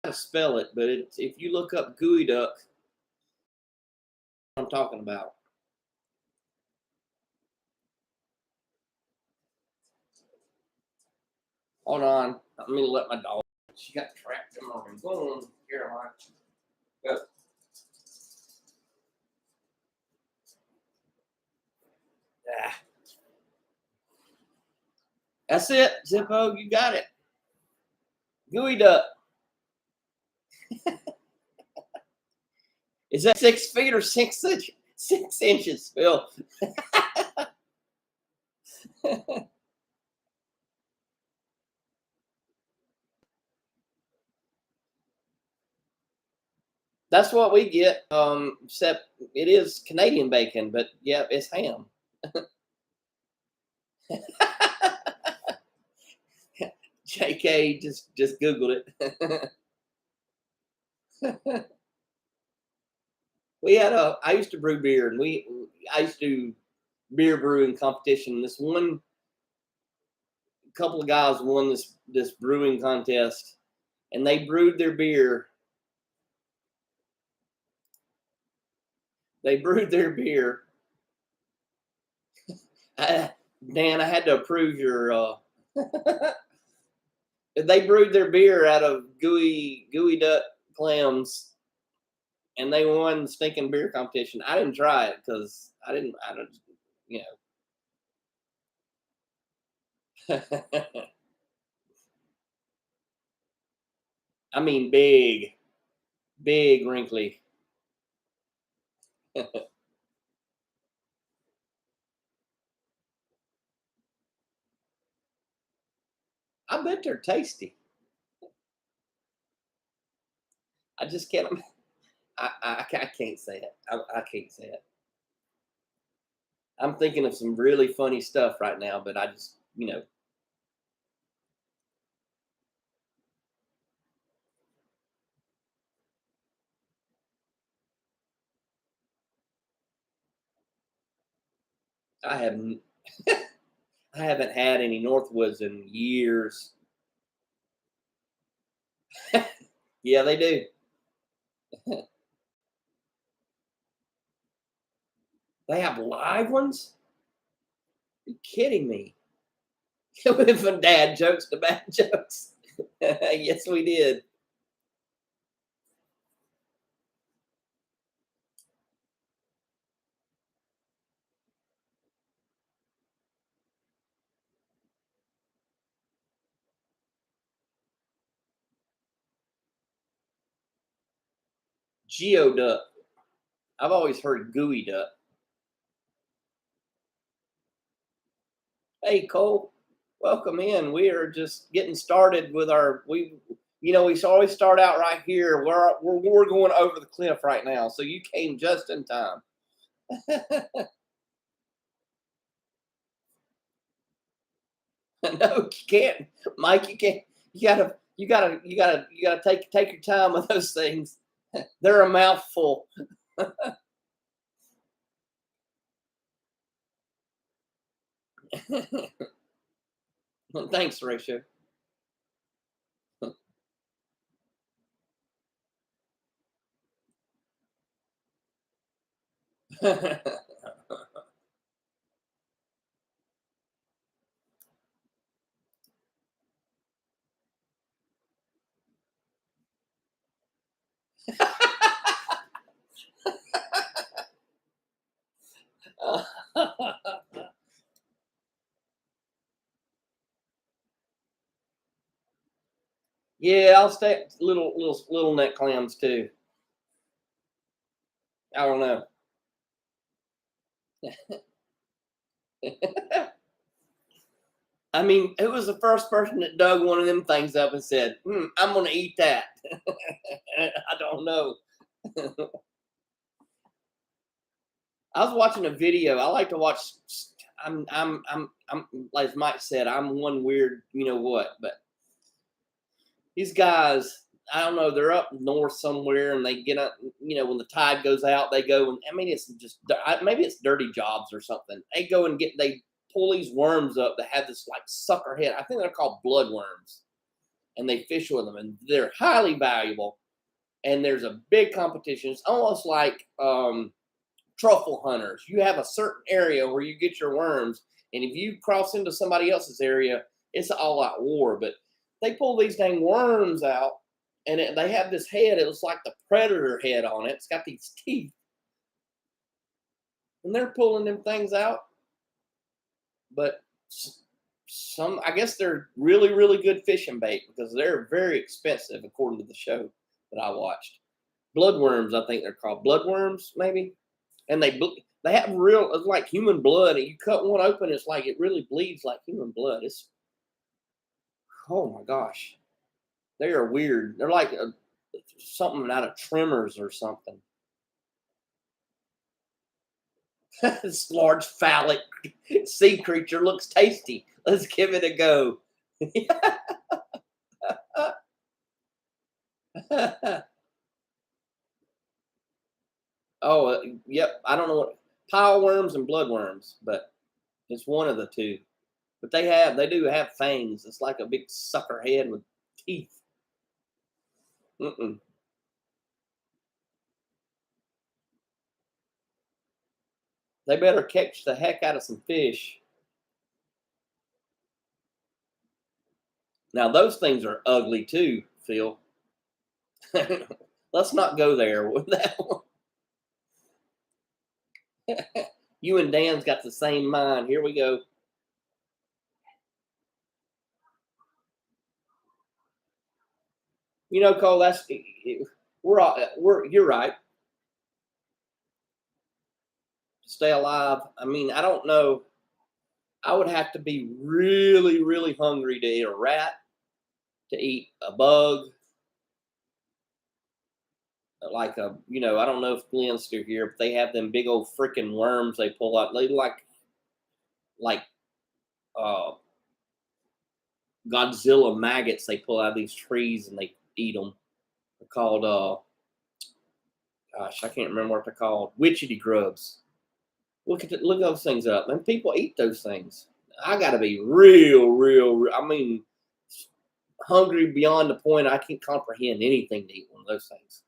To spell it, but if you look up geoduck, I'm talking about. Hold on, let me let my dog. She got trapped in my room. Go on, Caroline. Go. Ah. That's it, Zippo. You got it. Geoduck. Is that 6 feet or 6 inches, Phil? That's what we get. Except it is Canadian bacon, but yeah, it's ham. JK just Googled it. I used to brew beer, and I used to do beer brewing competition. This one couple of guys won this brewing contest, and they brewed their beer. They brewed their beer. Dan, I had to approve your. They brewed their beer out of geoduck clams, and they won the stinking beer competition. I didn't try it because I don't, I mean, big, wrinkly. I bet they're tasty. I just can't. I can't say it. I can't say it. I'm thinking of some really funny stuff right now, but I just, I haven't I haven't had any Northwoods in years. Yeah, they do. They have live ones? Are you kidding me? We went from dad jokes to bad jokes. Yes, we did. Geoduck. I've always heard gooey duck. Hey, Cole, welcome in. We are just getting started with we always start out right here. We're going over the cliff right now, so you came just in time. No, you can't, Mike. You can't. You gotta take your time with those things. They're a mouthful. Thanks, Ratio. Yeah, I'll stay little neck clams too. I don't know. I mean, who was the first person that dug one of them things up and said, I'm gonna eat that? I don't know. I was watching a video. I like to watch. I'm like Mike said, I'm one weird, you know what, but these guys, I don't know, they're up north somewhere and they get up, when the tide goes out, they go and I mean, it's just maybe it's dirty jobs or something. They pull these worms up that have this like sucker head. I think they're called bloodworms, and they fish with them, and they're highly valuable. And there's a big competition. It's almost like truffle hunters. You have a certain area where you get your worms, and if you cross into somebody else's area, it's an all-out war. But they pull these dang worms out, and they have this head. It looks like the predator head on it. It's got these teeth, and they're pulling them things out. But some, I guess, they're really, really good fishing bait because they're very expensive, according to the show that I watched. Bloodworms, I think they're called bloodworms, maybe. And they have real, it's like human blood. And you cut one open, it's like it really bleeds like human blood. It's, oh my gosh, they are weird. They're like something out of Tremors or something. This large phallic sea creature looks tasty. Let's give it a go. Oh, yep. I don't know what pile worms and bloodworms, but it's one of the two. But they do have fangs. It's like a big sucker head with teeth. Mm-mm. They better catch the heck out of some fish. Now those things are ugly too, Phil. Let's not go there with that one. You and Dan's got the same mind. Here we go. Cole, you're right. Stay alive. I mean, I don't know. I would have to be really, really hungry to eat a rat, to eat a bug, like I don't know if Glenn's still here, but they have them big old freaking worms they pull out. They like like Godzilla maggots they pull out of these trees and they eat them. They're called gosh, I can't remember what they're called. Witchetty grubs. Look those things up. And people eat those things. I got to be real. I mean, hungry beyond the point I can't comprehend anything to eat one of those things.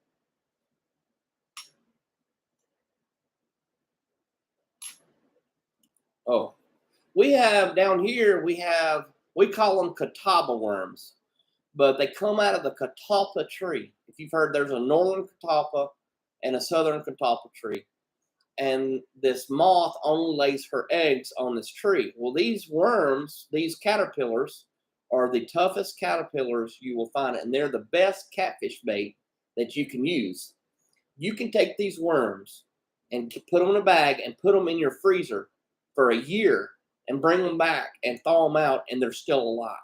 Oh, we have down here, we call them catawba worms, but they come out of the catalpa tree. If you've heard, there's a northern catalpa and a southern catalpa tree. And this moth only lays her eggs on this tree. Well, these worms, these caterpillars, are the toughest caterpillars you will find, and they're the best catfish bait that you can use. You can take these worms and put them in a bag and put them in your freezer for a year and bring them back and thaw them out, and they're still alive.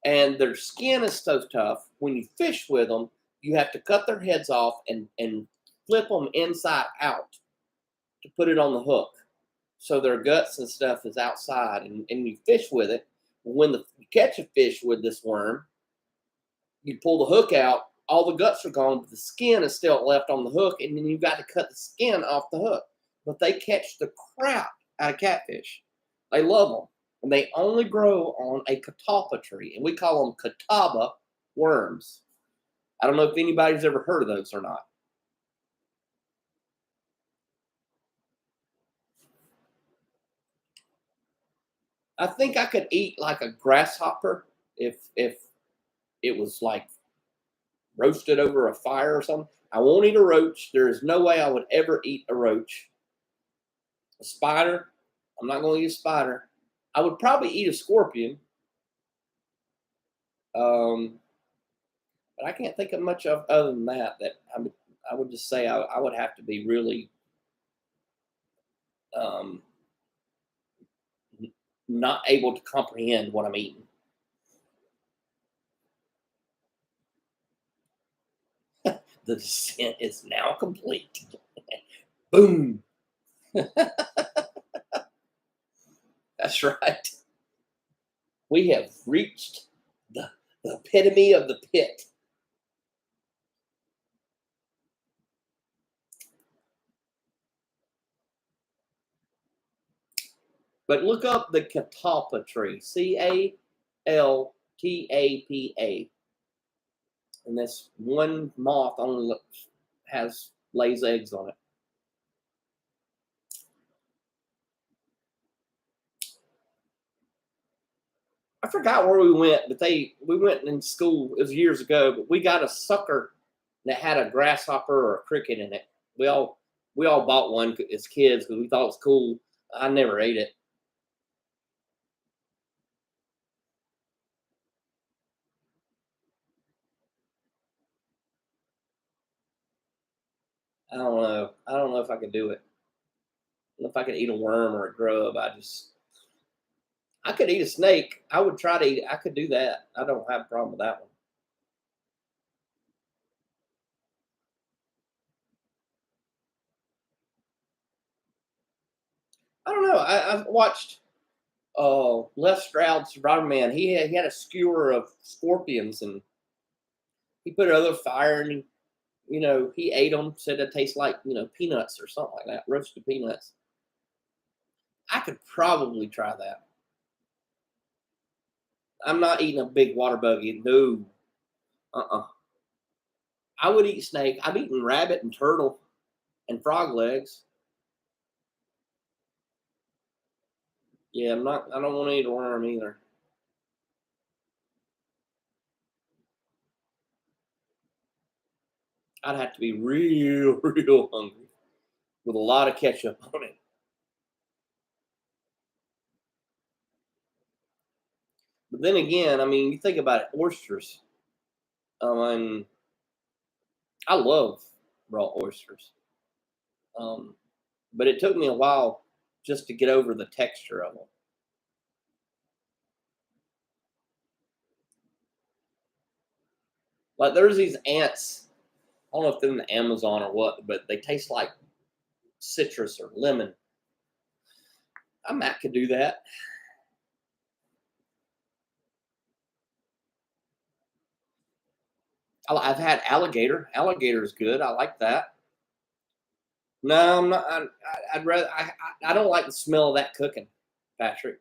And their skin is so tough, when you fish with them, you have to cut their heads off and flip them inside out to put it on the hook. So their guts and stuff is outside, and you fish with it. When you catch a fish with this worm, you pull the hook out, all the guts are gone, but the skin is still left on the hook, and then you've got to cut the skin off the hook. But they catch the crap out of catfish. They love them. And they only grow on a catalpa tree, and we call them catawba worms. I don't know if anybody's ever heard of those or not. I think I could eat like a grasshopper if it was like roasted over a fire or something. I won't eat a roach. There is no way I would ever eat a roach. A spider, I'm not going to eat a spider. I would probably eat a scorpion. But I can't think of much of other than that. That I would just say I would have to be really not able to comprehend what I'm eating. The descent is now complete. Boom. That's right. We have reached the epitome of the pit. But look up the catalpa tree, Caltapa, and this one moth only lays eggs on it. I forgot where we went, but we went in school. It was years ago, but we got a sucker that had a grasshopper or a cricket in it. We all bought one as kids because we thought it was cool. I never ate it. I don't know. I don't know if I could do it. I don't know if I could eat a worm or a grub. I could eat a snake. I would try to eat. I could do that. I don't have a problem with that one. I don't know. I've watched Les Stroud's Survivor Man. He had a skewer of scorpions, and he put it over fire, and he ate them. Said it tastes like peanuts or something like that, roasted peanuts. I could probably try that. I'm not eating a big water buggy. No. I would eat snake. I've eaten rabbit and turtle and frog legs. Yeah, I'm not. I don't want to eat a worm either. I'd have to be real hungry with a lot of ketchup on it. But then again, I mean, you think about it, oysters. I love raw oysters. But it took me a while just to get over the texture of them. Like there's these ants. I don't know if they're in the Amazon or what, but they taste like citrus or lemon. Matt could do that. I've had alligator. Alligator is good. I like that. No, I'm not. I'd rather. I don't like the smell of that cooking, Patrick.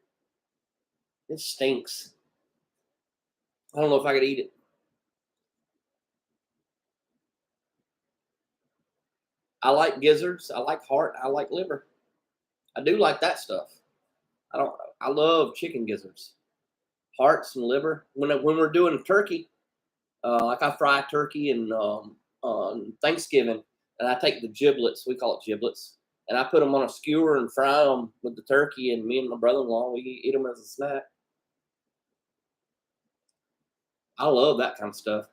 It stinks. I don't know if I could eat it. I like gizzards. I like heart. I like liver. I do like that stuff. I don't. I love chicken gizzards, hearts and liver. When we're doing turkey, like I fry turkey and on Thanksgiving, and I take the giblets. We call it giblets, and I put them on a skewer and fry them with the turkey. And me and my brother-in-law, we eat them as a snack. I love that kind of stuff.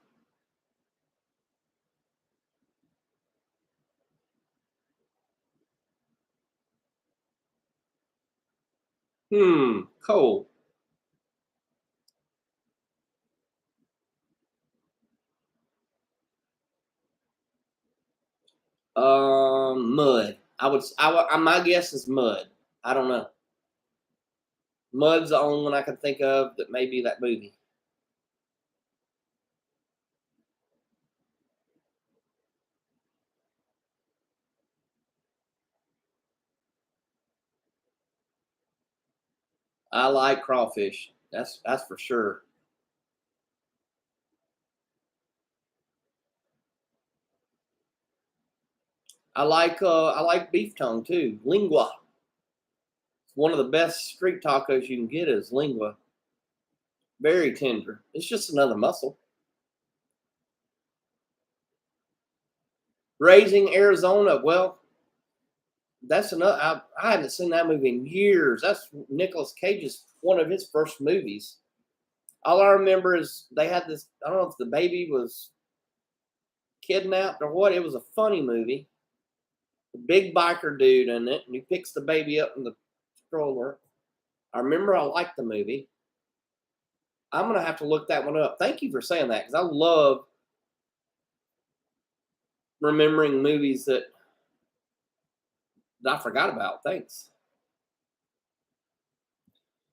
Cold. Mud. My guess is mud. I don't know. Mud's the only one I can think of that may be that movie. I like crawfish. That's for sure. I like beef tongue too. Lingua. One of the best street tacos you can get is lingua. Very tender. It's just another muscle. Raising Arizona. Well, that's another. I haven't seen that movie in years. That's Nicolas Cage's one of his first movies. All I remember is they had this. I don't know if the baby was kidnapped or what. It was a funny movie. The big biker dude in it, and he picks the baby up in the stroller. I remember I liked the movie. I'm gonna have to look that one up. Thank you for saying that because I love remembering movies that I forgot about. Thanks.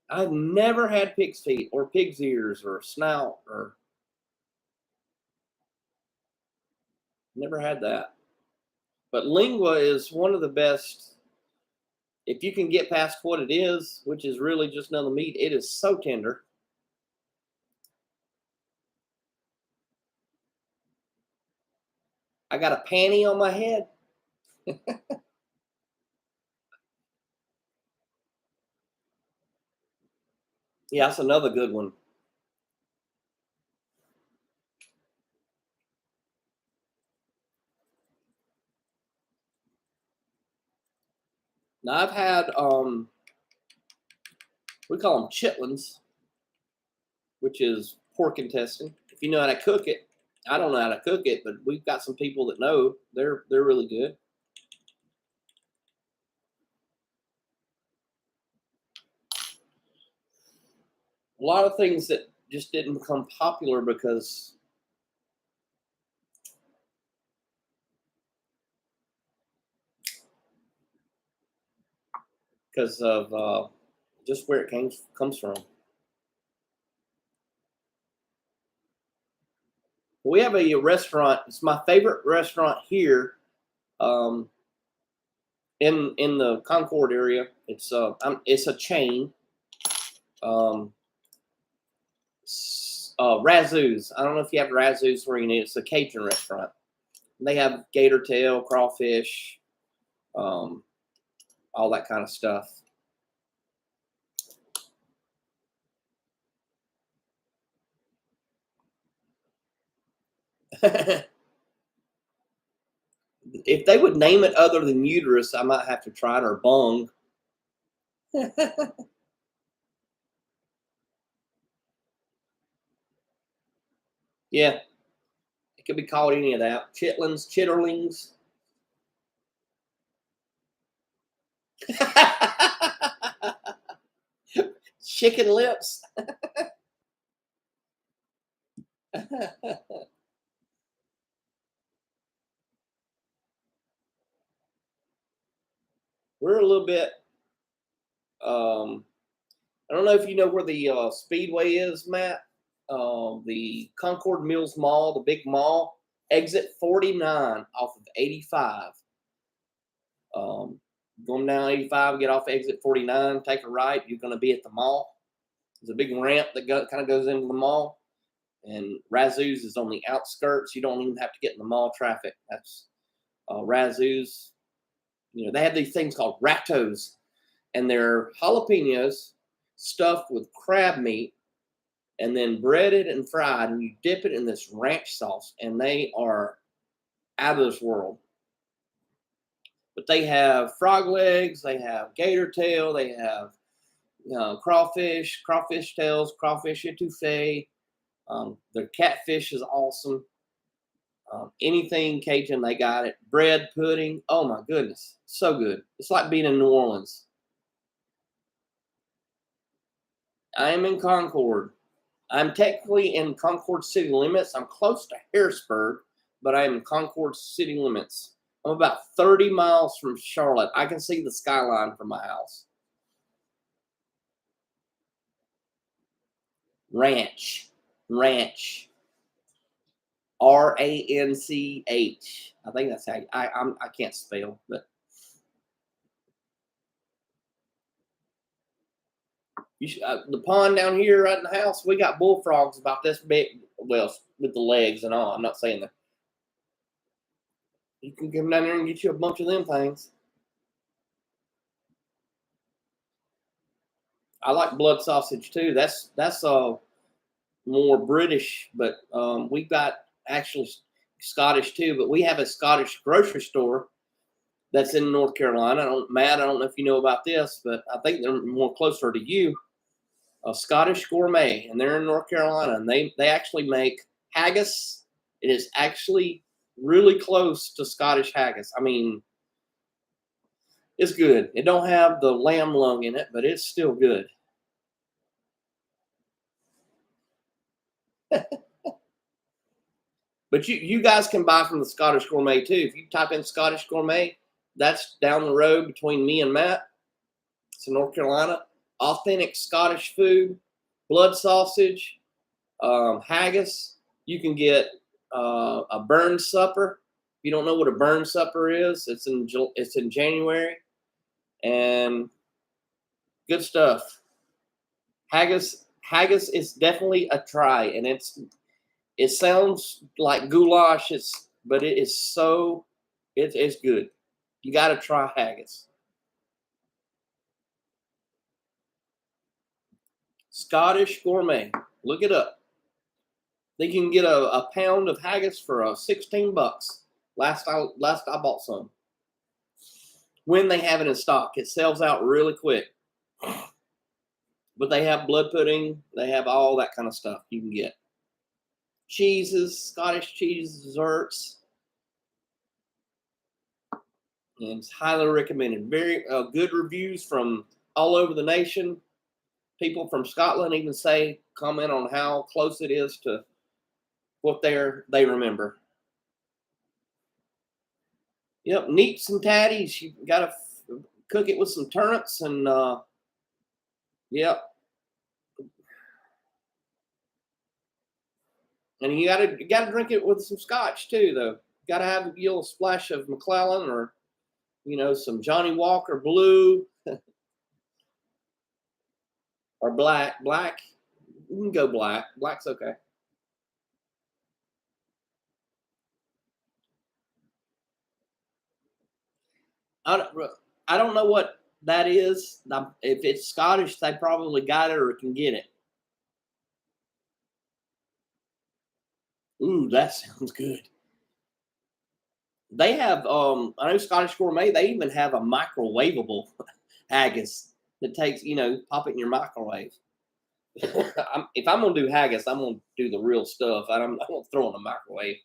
I've never had pig's feet or pig's ears or snout or never had that. But lingua is one of the best. If you can get past what it is, which is really just another meat, it is so tender. I got a panty on my head. Yeah, that's another good one. Now I've had we call them chitlins, which is pork intestine. If you know how to cook it, I don't know how to cook it, but we've got some people that know. They're really good. A lot of things that just didn't become popular because of just where it comes from. We have a restaurant. It's my favorite restaurant here, um, in the Concord area. It's a chain. Um, Razoo's. I don't know if you have Razoo's where you need. It's a Cajun restaurant. They have gator tail, crawfish, um, all that kind of stuff. If they would name it other than uterus, I might have to try it or bung. Yeah, it could be called any of that. Chitlins, chitterlings. Chicken lips. We're a little bit I don't know if you know where the Speedway is, Matt. The Concord Mills Mall, the big mall, exit 49 off of 85. Going down 85, get off exit 49, take a right, you're going to be at the mall. There's a big ramp that kind of goes into the mall. And Razzoos is on the outskirts. You don't even have to get in the mall traffic. That's Razzoos. You know, they have these things called Rattos, and they're jalapenos stuffed with crab meat and then breaded and fried, and you dip it in this ranch sauce, and they are out of this world. But they have frog legs, they have gator tail, they have crawfish tails, crawfish etouffee. Their catfish is awesome. Anything Cajun, they got it. Bread pudding. Oh my goodness, so good. It's like being in New Orleans. I am in Concord. I'm technically in Concord city limits. I'm close to Harrisburg, but I am in Concord city limits. I'm about 30 miles from Charlotte. I can see the skyline from my house. Ranch. R-A-N-C-H. I think that's how I can't spell, but you should, the pond down here right in the house, we got bullfrogs about this big. Well, with the legs and all. I'm not saying that. You can come down there and get you a bunch of them things. I like blood sausage too. That's more British, but we've got actually Scottish too. But we have a Scottish grocery store that's in North Carolina. Matt, I don't know if you know about this, but I think they're more closer to you. A Scottish Gourmet, and they're in North Carolina, and they actually make haggis. It is actually really close to Scottish haggis. I mean, it's good. It don't have the lamb lung in it, but it's still good. But you guys can buy from the Scottish Gourmet too. If you type in Scottish Gourmet, that's down the road between me and Matt. It's in North Carolina. Authentic Scottish food, blood sausage, haggis. You can get a burn supper. If you don't know what a burn supper is, it's in January, and good stuff. Haggis is definitely a try, and it sounds like goulash, but it is so it's good. You got to try haggis. Scottish Gourmet. Look it up. They can get a pound of haggis for 16 bucks. Last I bought some. When they have it in stock, it sells out really quick. But they have blood pudding. They have all that kind of stuff you can get. Cheeses, Scottish cheese desserts. And it's highly recommended. Very good reviews from all over the nation. People from Scotland even comment on how close it is to what they remember. Yep, neats and tatties. You got to cook it with some turnips and yep. And you gotta drink it with some scotch too, though. Got to have a little splash of McClellan or some Johnny Walker Blue. Or black. You can go black. Black's okay. I don't know what that is. If it's Scottish, they probably got it or can get it. Ooh, that sounds good. They have I know Scottish Gourmet, they even have a microwavable haggis that takes, pop it in your microwave. If I'm gonna do haggis, I'm gonna do the real stuff. I don't throw in a microwave.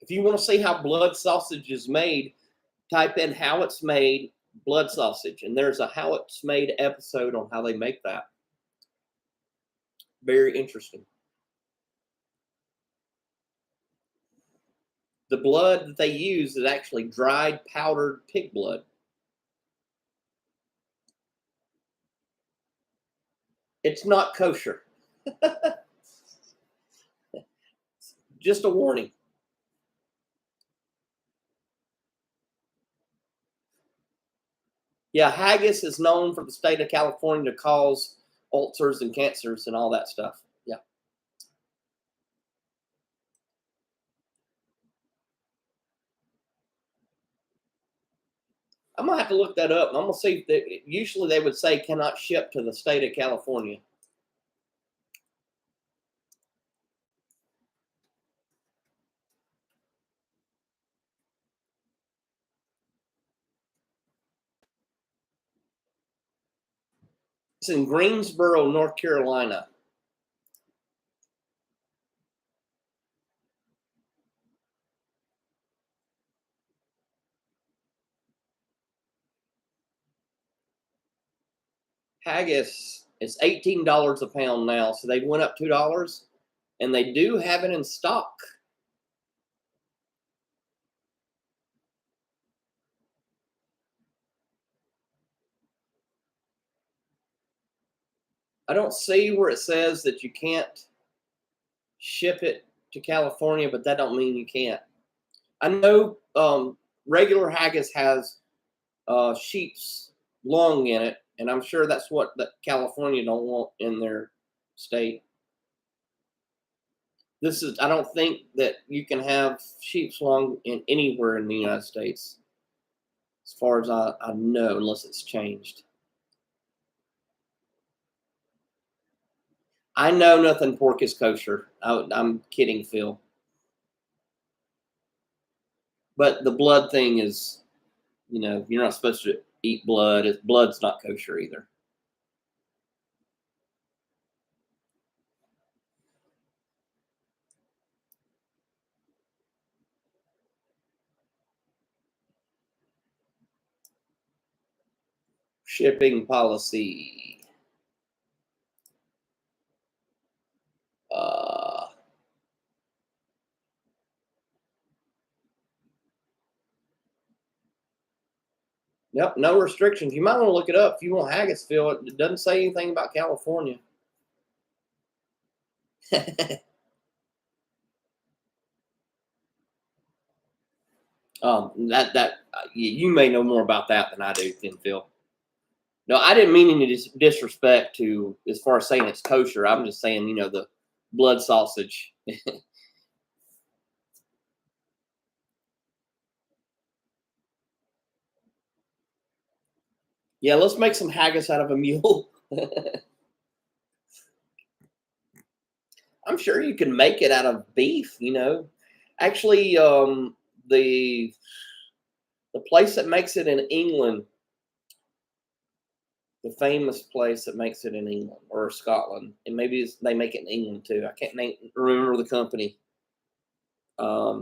If you want to see how blood sausage is made, type in how it's made blood sausage, and there's a how it's made episode on how they make that. Very interesting. The blood that they use is actually dried powdered pig blood. It's not kosher. Just a warning. Yeah, haggis is known for the state of California to cause ulcers and cancers and all that stuff. Yeah. I'm gonna have to look that up. I'm gonna see if usually they would say cannot ship to the state of California. It's in Greensboro, North Carolina. Haggis is $18 a pound now, so they went up $2, and they do have it in stock. I don't see where it says that you can't ship it to California, but that don't mean you can't. I know regular haggis has sheep's lung in it, and I'm sure that's what that California don't want in their state. I don't think that you can have sheep's lung in anywhere in the United States, as far as I know, unless it's changed. I know nothing pork is kosher. I'm kidding, Phil. But the blood thing is, you're not supposed to eat blood. Blood's not kosher either. Shipping policy. Yep, no restrictions. You might want to look it up if you want haggis, Phil. It doesn't say anything about California. You may know more about that than I do, then, Phil. No, I didn't mean any disrespect to as far as saying it's kosher. I'm just saying, the blood sausage. Yeah, let's make some haggis out of a mule. I'm sure you can make it out of beef. Actually, the place that makes it in England, the famous place that makes it in England or Scotland, and maybe they make it in England too. I can't remember the company. But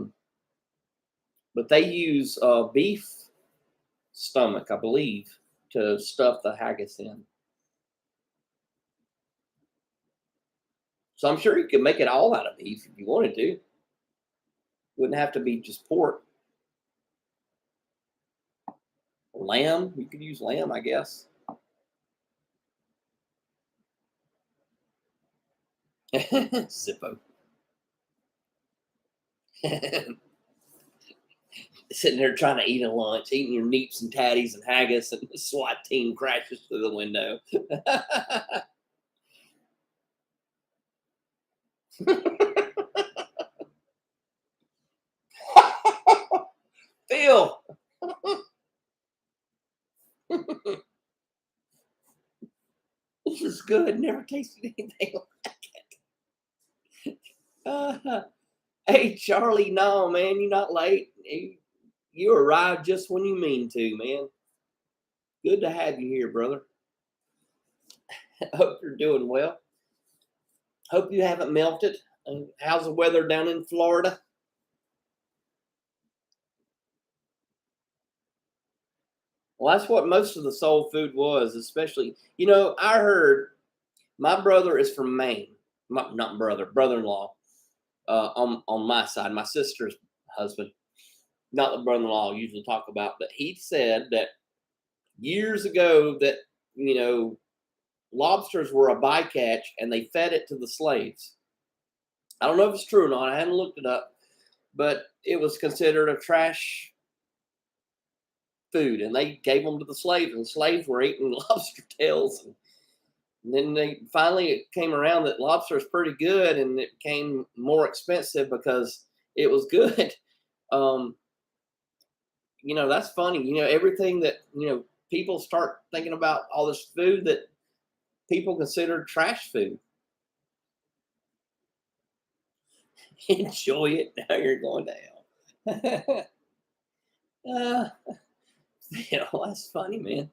they use beef stomach, I believe, to stuff the haggis in. So I'm sure you could make it all out of beef if you wanted to. Wouldn't have to be just pork. Lamb, you could use lamb, I guess. Zippo. Sitting there trying to eat a lunch, eating your neeps and tatties and haggis, and the SWAT team crashes through the window. Phil. This is good. Never tasted anything like it. Hey, Charlie, no, man, you're not late. You arrived just when you mean to, man. Good to have you here, brother. Hope you're doing well. Hope you haven't melted. How's the weather down in Florida? Well, that's what most of the soul food was, especially, I heard my brother is from Maine. not brother-in-law, on my side, my sister's husband, not the brother-in-law I usually talk about, but he said that years ago that, lobsters were a bycatch and they fed it to the slaves. I don't know if it's true or not. I hadn't looked it up, but it was considered a trash food, and they gave them to the slaves, and the slaves were eating lobster tails. And then they finally it came around that lobster is pretty good, and it became more expensive because it was good. Um, that's funny. Everything that people start thinking about all this food that people consider trash food. Enjoy it. Now you're going down. That's funny, man.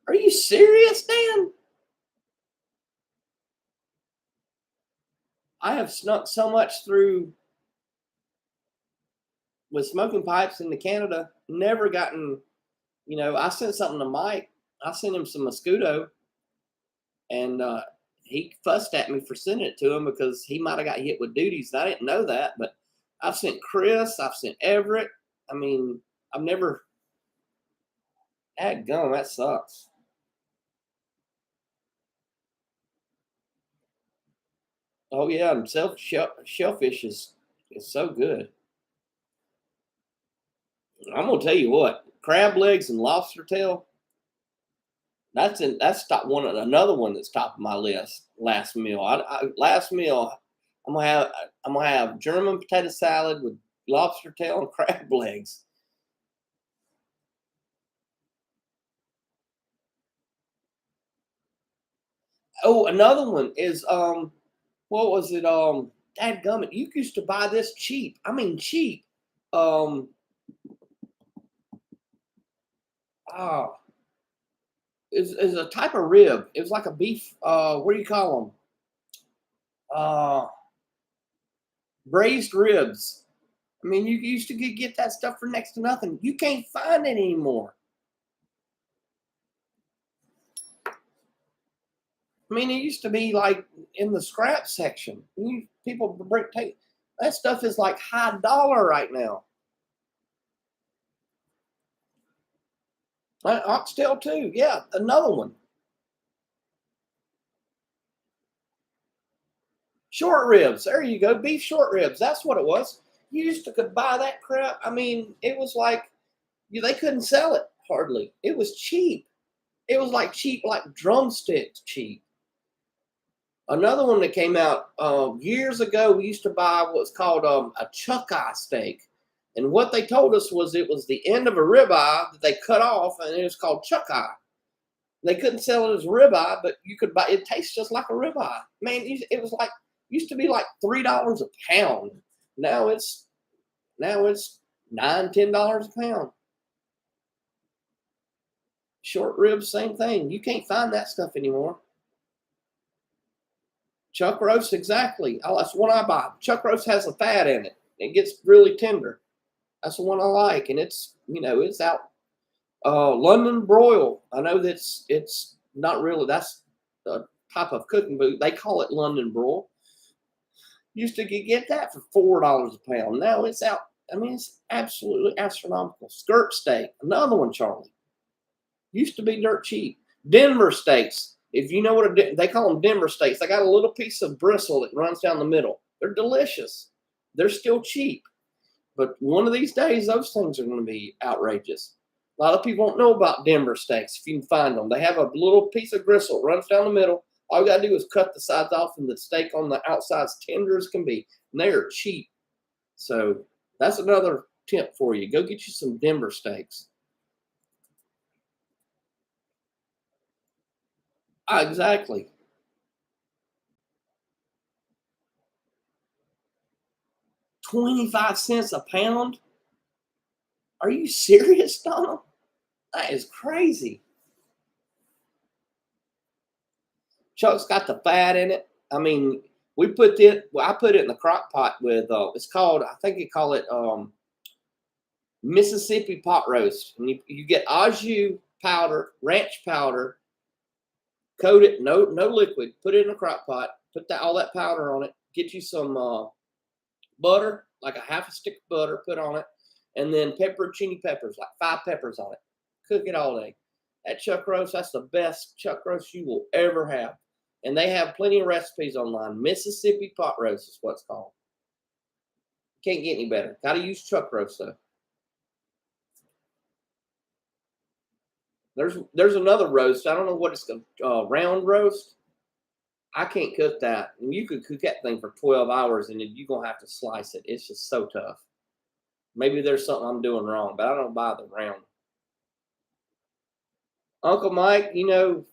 Are you serious, Dan? I have snuck so much through with smoking pipes into Canada. Never gotten, I sent something to Mike. I sent him some mosquito, and he fussed at me for sending it to him because he might have got hit with duties. I didn't know that, but I've sent Chris. I've sent Everett. I mean, I've never. Dadgum, that sucks. Oh yeah, and shellfish is so good. I'm gonna tell you what, crab legs and lobster tail. That's another one that's top of my list. Last meal. Last meal. I'm gonna have German potato salad with lobster tail and crab legs. Oh, another one is what was it? Dadgummit, you used to buy this cheap. I mean cheap. Um oh, is a type of rib. It was like a beef. What do you call them? Braised ribs. I mean, you used to get that stuff for next to nothing. You can't find it anymore. I mean, it used to be like in the scrap section. People take that stuff is like high dollar right now. Oxtail too, yeah, another one. Short ribs. There you go. Beef short ribs. That's what it was. You used to could buy that crap. I mean, it was like they couldn't sell it hardly. It was cheap. It was like cheap, like drumsticks cheap. Another one that came out years ago, we used to buy what's called a chuck-eye steak. And what they told us was it was the end of a ribeye that they cut off, and it was called chuck-eye. They couldn't sell it as ribeye, but you could buy it. Tastes just like a ribeye. Man, it was like used to be like $3 a pound. Now it's $9-10 a pound. Short ribs, same thing. You can't find that stuff anymore. Chuck roast, exactly. That's the one I buy. Chuck roast has the fat in it. It gets really tender. That's the one I like, and it's out. London broil. I know that's it's not really. That's the type of cooking, but they call it London broil. Used to get that for $4 a pound. Now it's out. I mean, it's absolutely astronomical. Skirt steak, another one, Charlie. Used to be dirt cheap. Denver steaks. If you know what they call them, Denver steaks. They got a little piece of bristle that runs down the middle. They're delicious. They're still cheap, but one of these days, those things are going to be outrageous. A lot of people don't know about Denver steaks. If you can find them, they have a little piece of gristle that runs down the middle. All you got to do is cut the sides off, and the steak on the outside is tender as can be. And they are cheap. So that's another tip for you. Go get you some Denver steaks. Exactly. $0.25 a pound? Are you serious, Donald? That is crazy. Chuck's got the fat in it. I mean, I put it in the crock pot with it's called, I think you call it Mississippi pot roast. And you get au jus powder, ranch powder, Coat it, no liquid. Put it in a crock pot. Put all that powder on it. Get you some butter, like a half a stick of butter, put on it, and then pepperoncini peppers, like 5 peppers on it. Cook it all day. That chuck roast, that's the best chuck roast you will ever have. And they have plenty of recipes online. Mississippi pot roast is what it's called. Can't get any better. Got to use chuck roast though. There's another roast. I don't know what it's called. Round roast. I can't cook that. And you could cook that thing for 12 hours and then you're going to have to slice it. It's just so tough. Maybe there's something I'm doing wrong, but I don't buy the round. Uncle Mike, you know,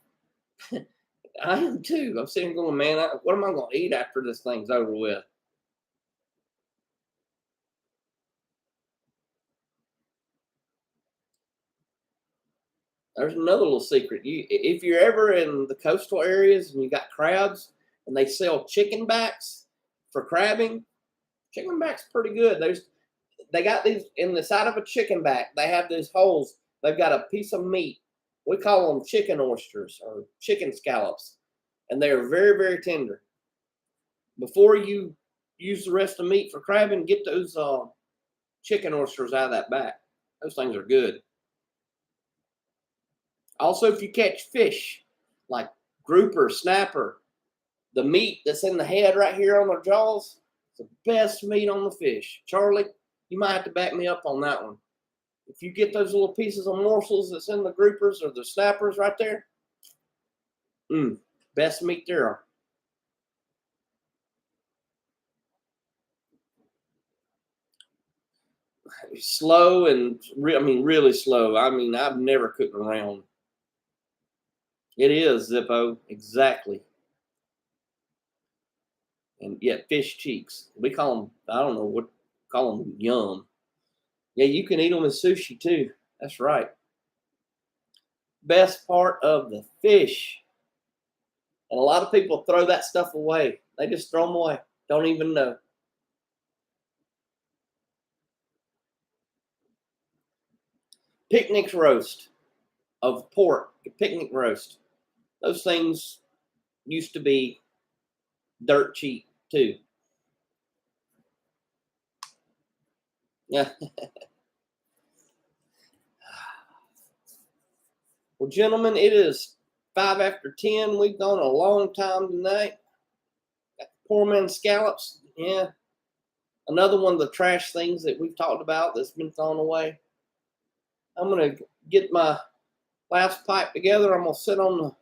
I am too. I'm sitting going, man, what am I going to eat after this thing's over with? There's another little secret. If you're ever in the coastal areas and you got crabs and they sell chicken backs for crabbing, chicken back's pretty good. They got these in the side of a chicken back. They have these holes. They've got a piece of meat. We call them chicken oysters or chicken scallops, and they are very, very tender. Before you use the rest of the meat for crabbing, get those chicken oysters out of that back. Those things are good. Also, if you catch fish like grouper, snapper, the meat that's in the head right here on their jaws, it's the best meat on the fish. Charlie, you might have to back me up on that one. If you get those little pieces of morsels that's in the groupers or the snappers right there, best meat there are. Slow and really slow. I mean, I've never cooked around. It is, Zippo, exactly. And yeah, fish cheeks. We call them, I don't know what, call them yum. Yeah, you can eat them in sushi too. That's right. Best part of the fish. And a lot of people throw that stuff away. They just throw them away. Don't even know. Picnic roast of pork. Picnic roast. Those things used to be dirt cheap too. Yeah. Well, gentlemen, it is 5 after 10. We've gone a long time tonight. Got the poor man's scallops. Yeah. Another one of the trash things that we've talked about that's been thrown away. I'm going to get my last pipe together. I'm going to sit on the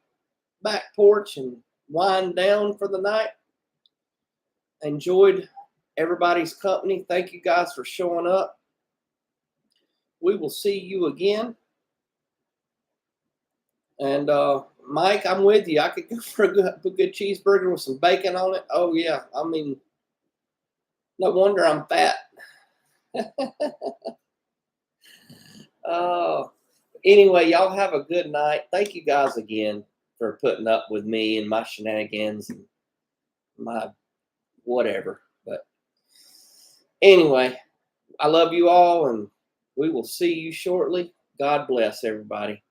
back porch and wind down for the night. Enjoyed everybody's company. Thank you guys for showing up. We will see you again. And Mike, I'm with you. I could go for a good cheeseburger with some bacon on it. Oh yeah, I mean, no wonder I'm fat. Anyway, y'all have a good night. Thank you guys again for putting up with me and my shenanigans and my whatever. But anyway, I love you all, and we will see you shortly. God bless everybody.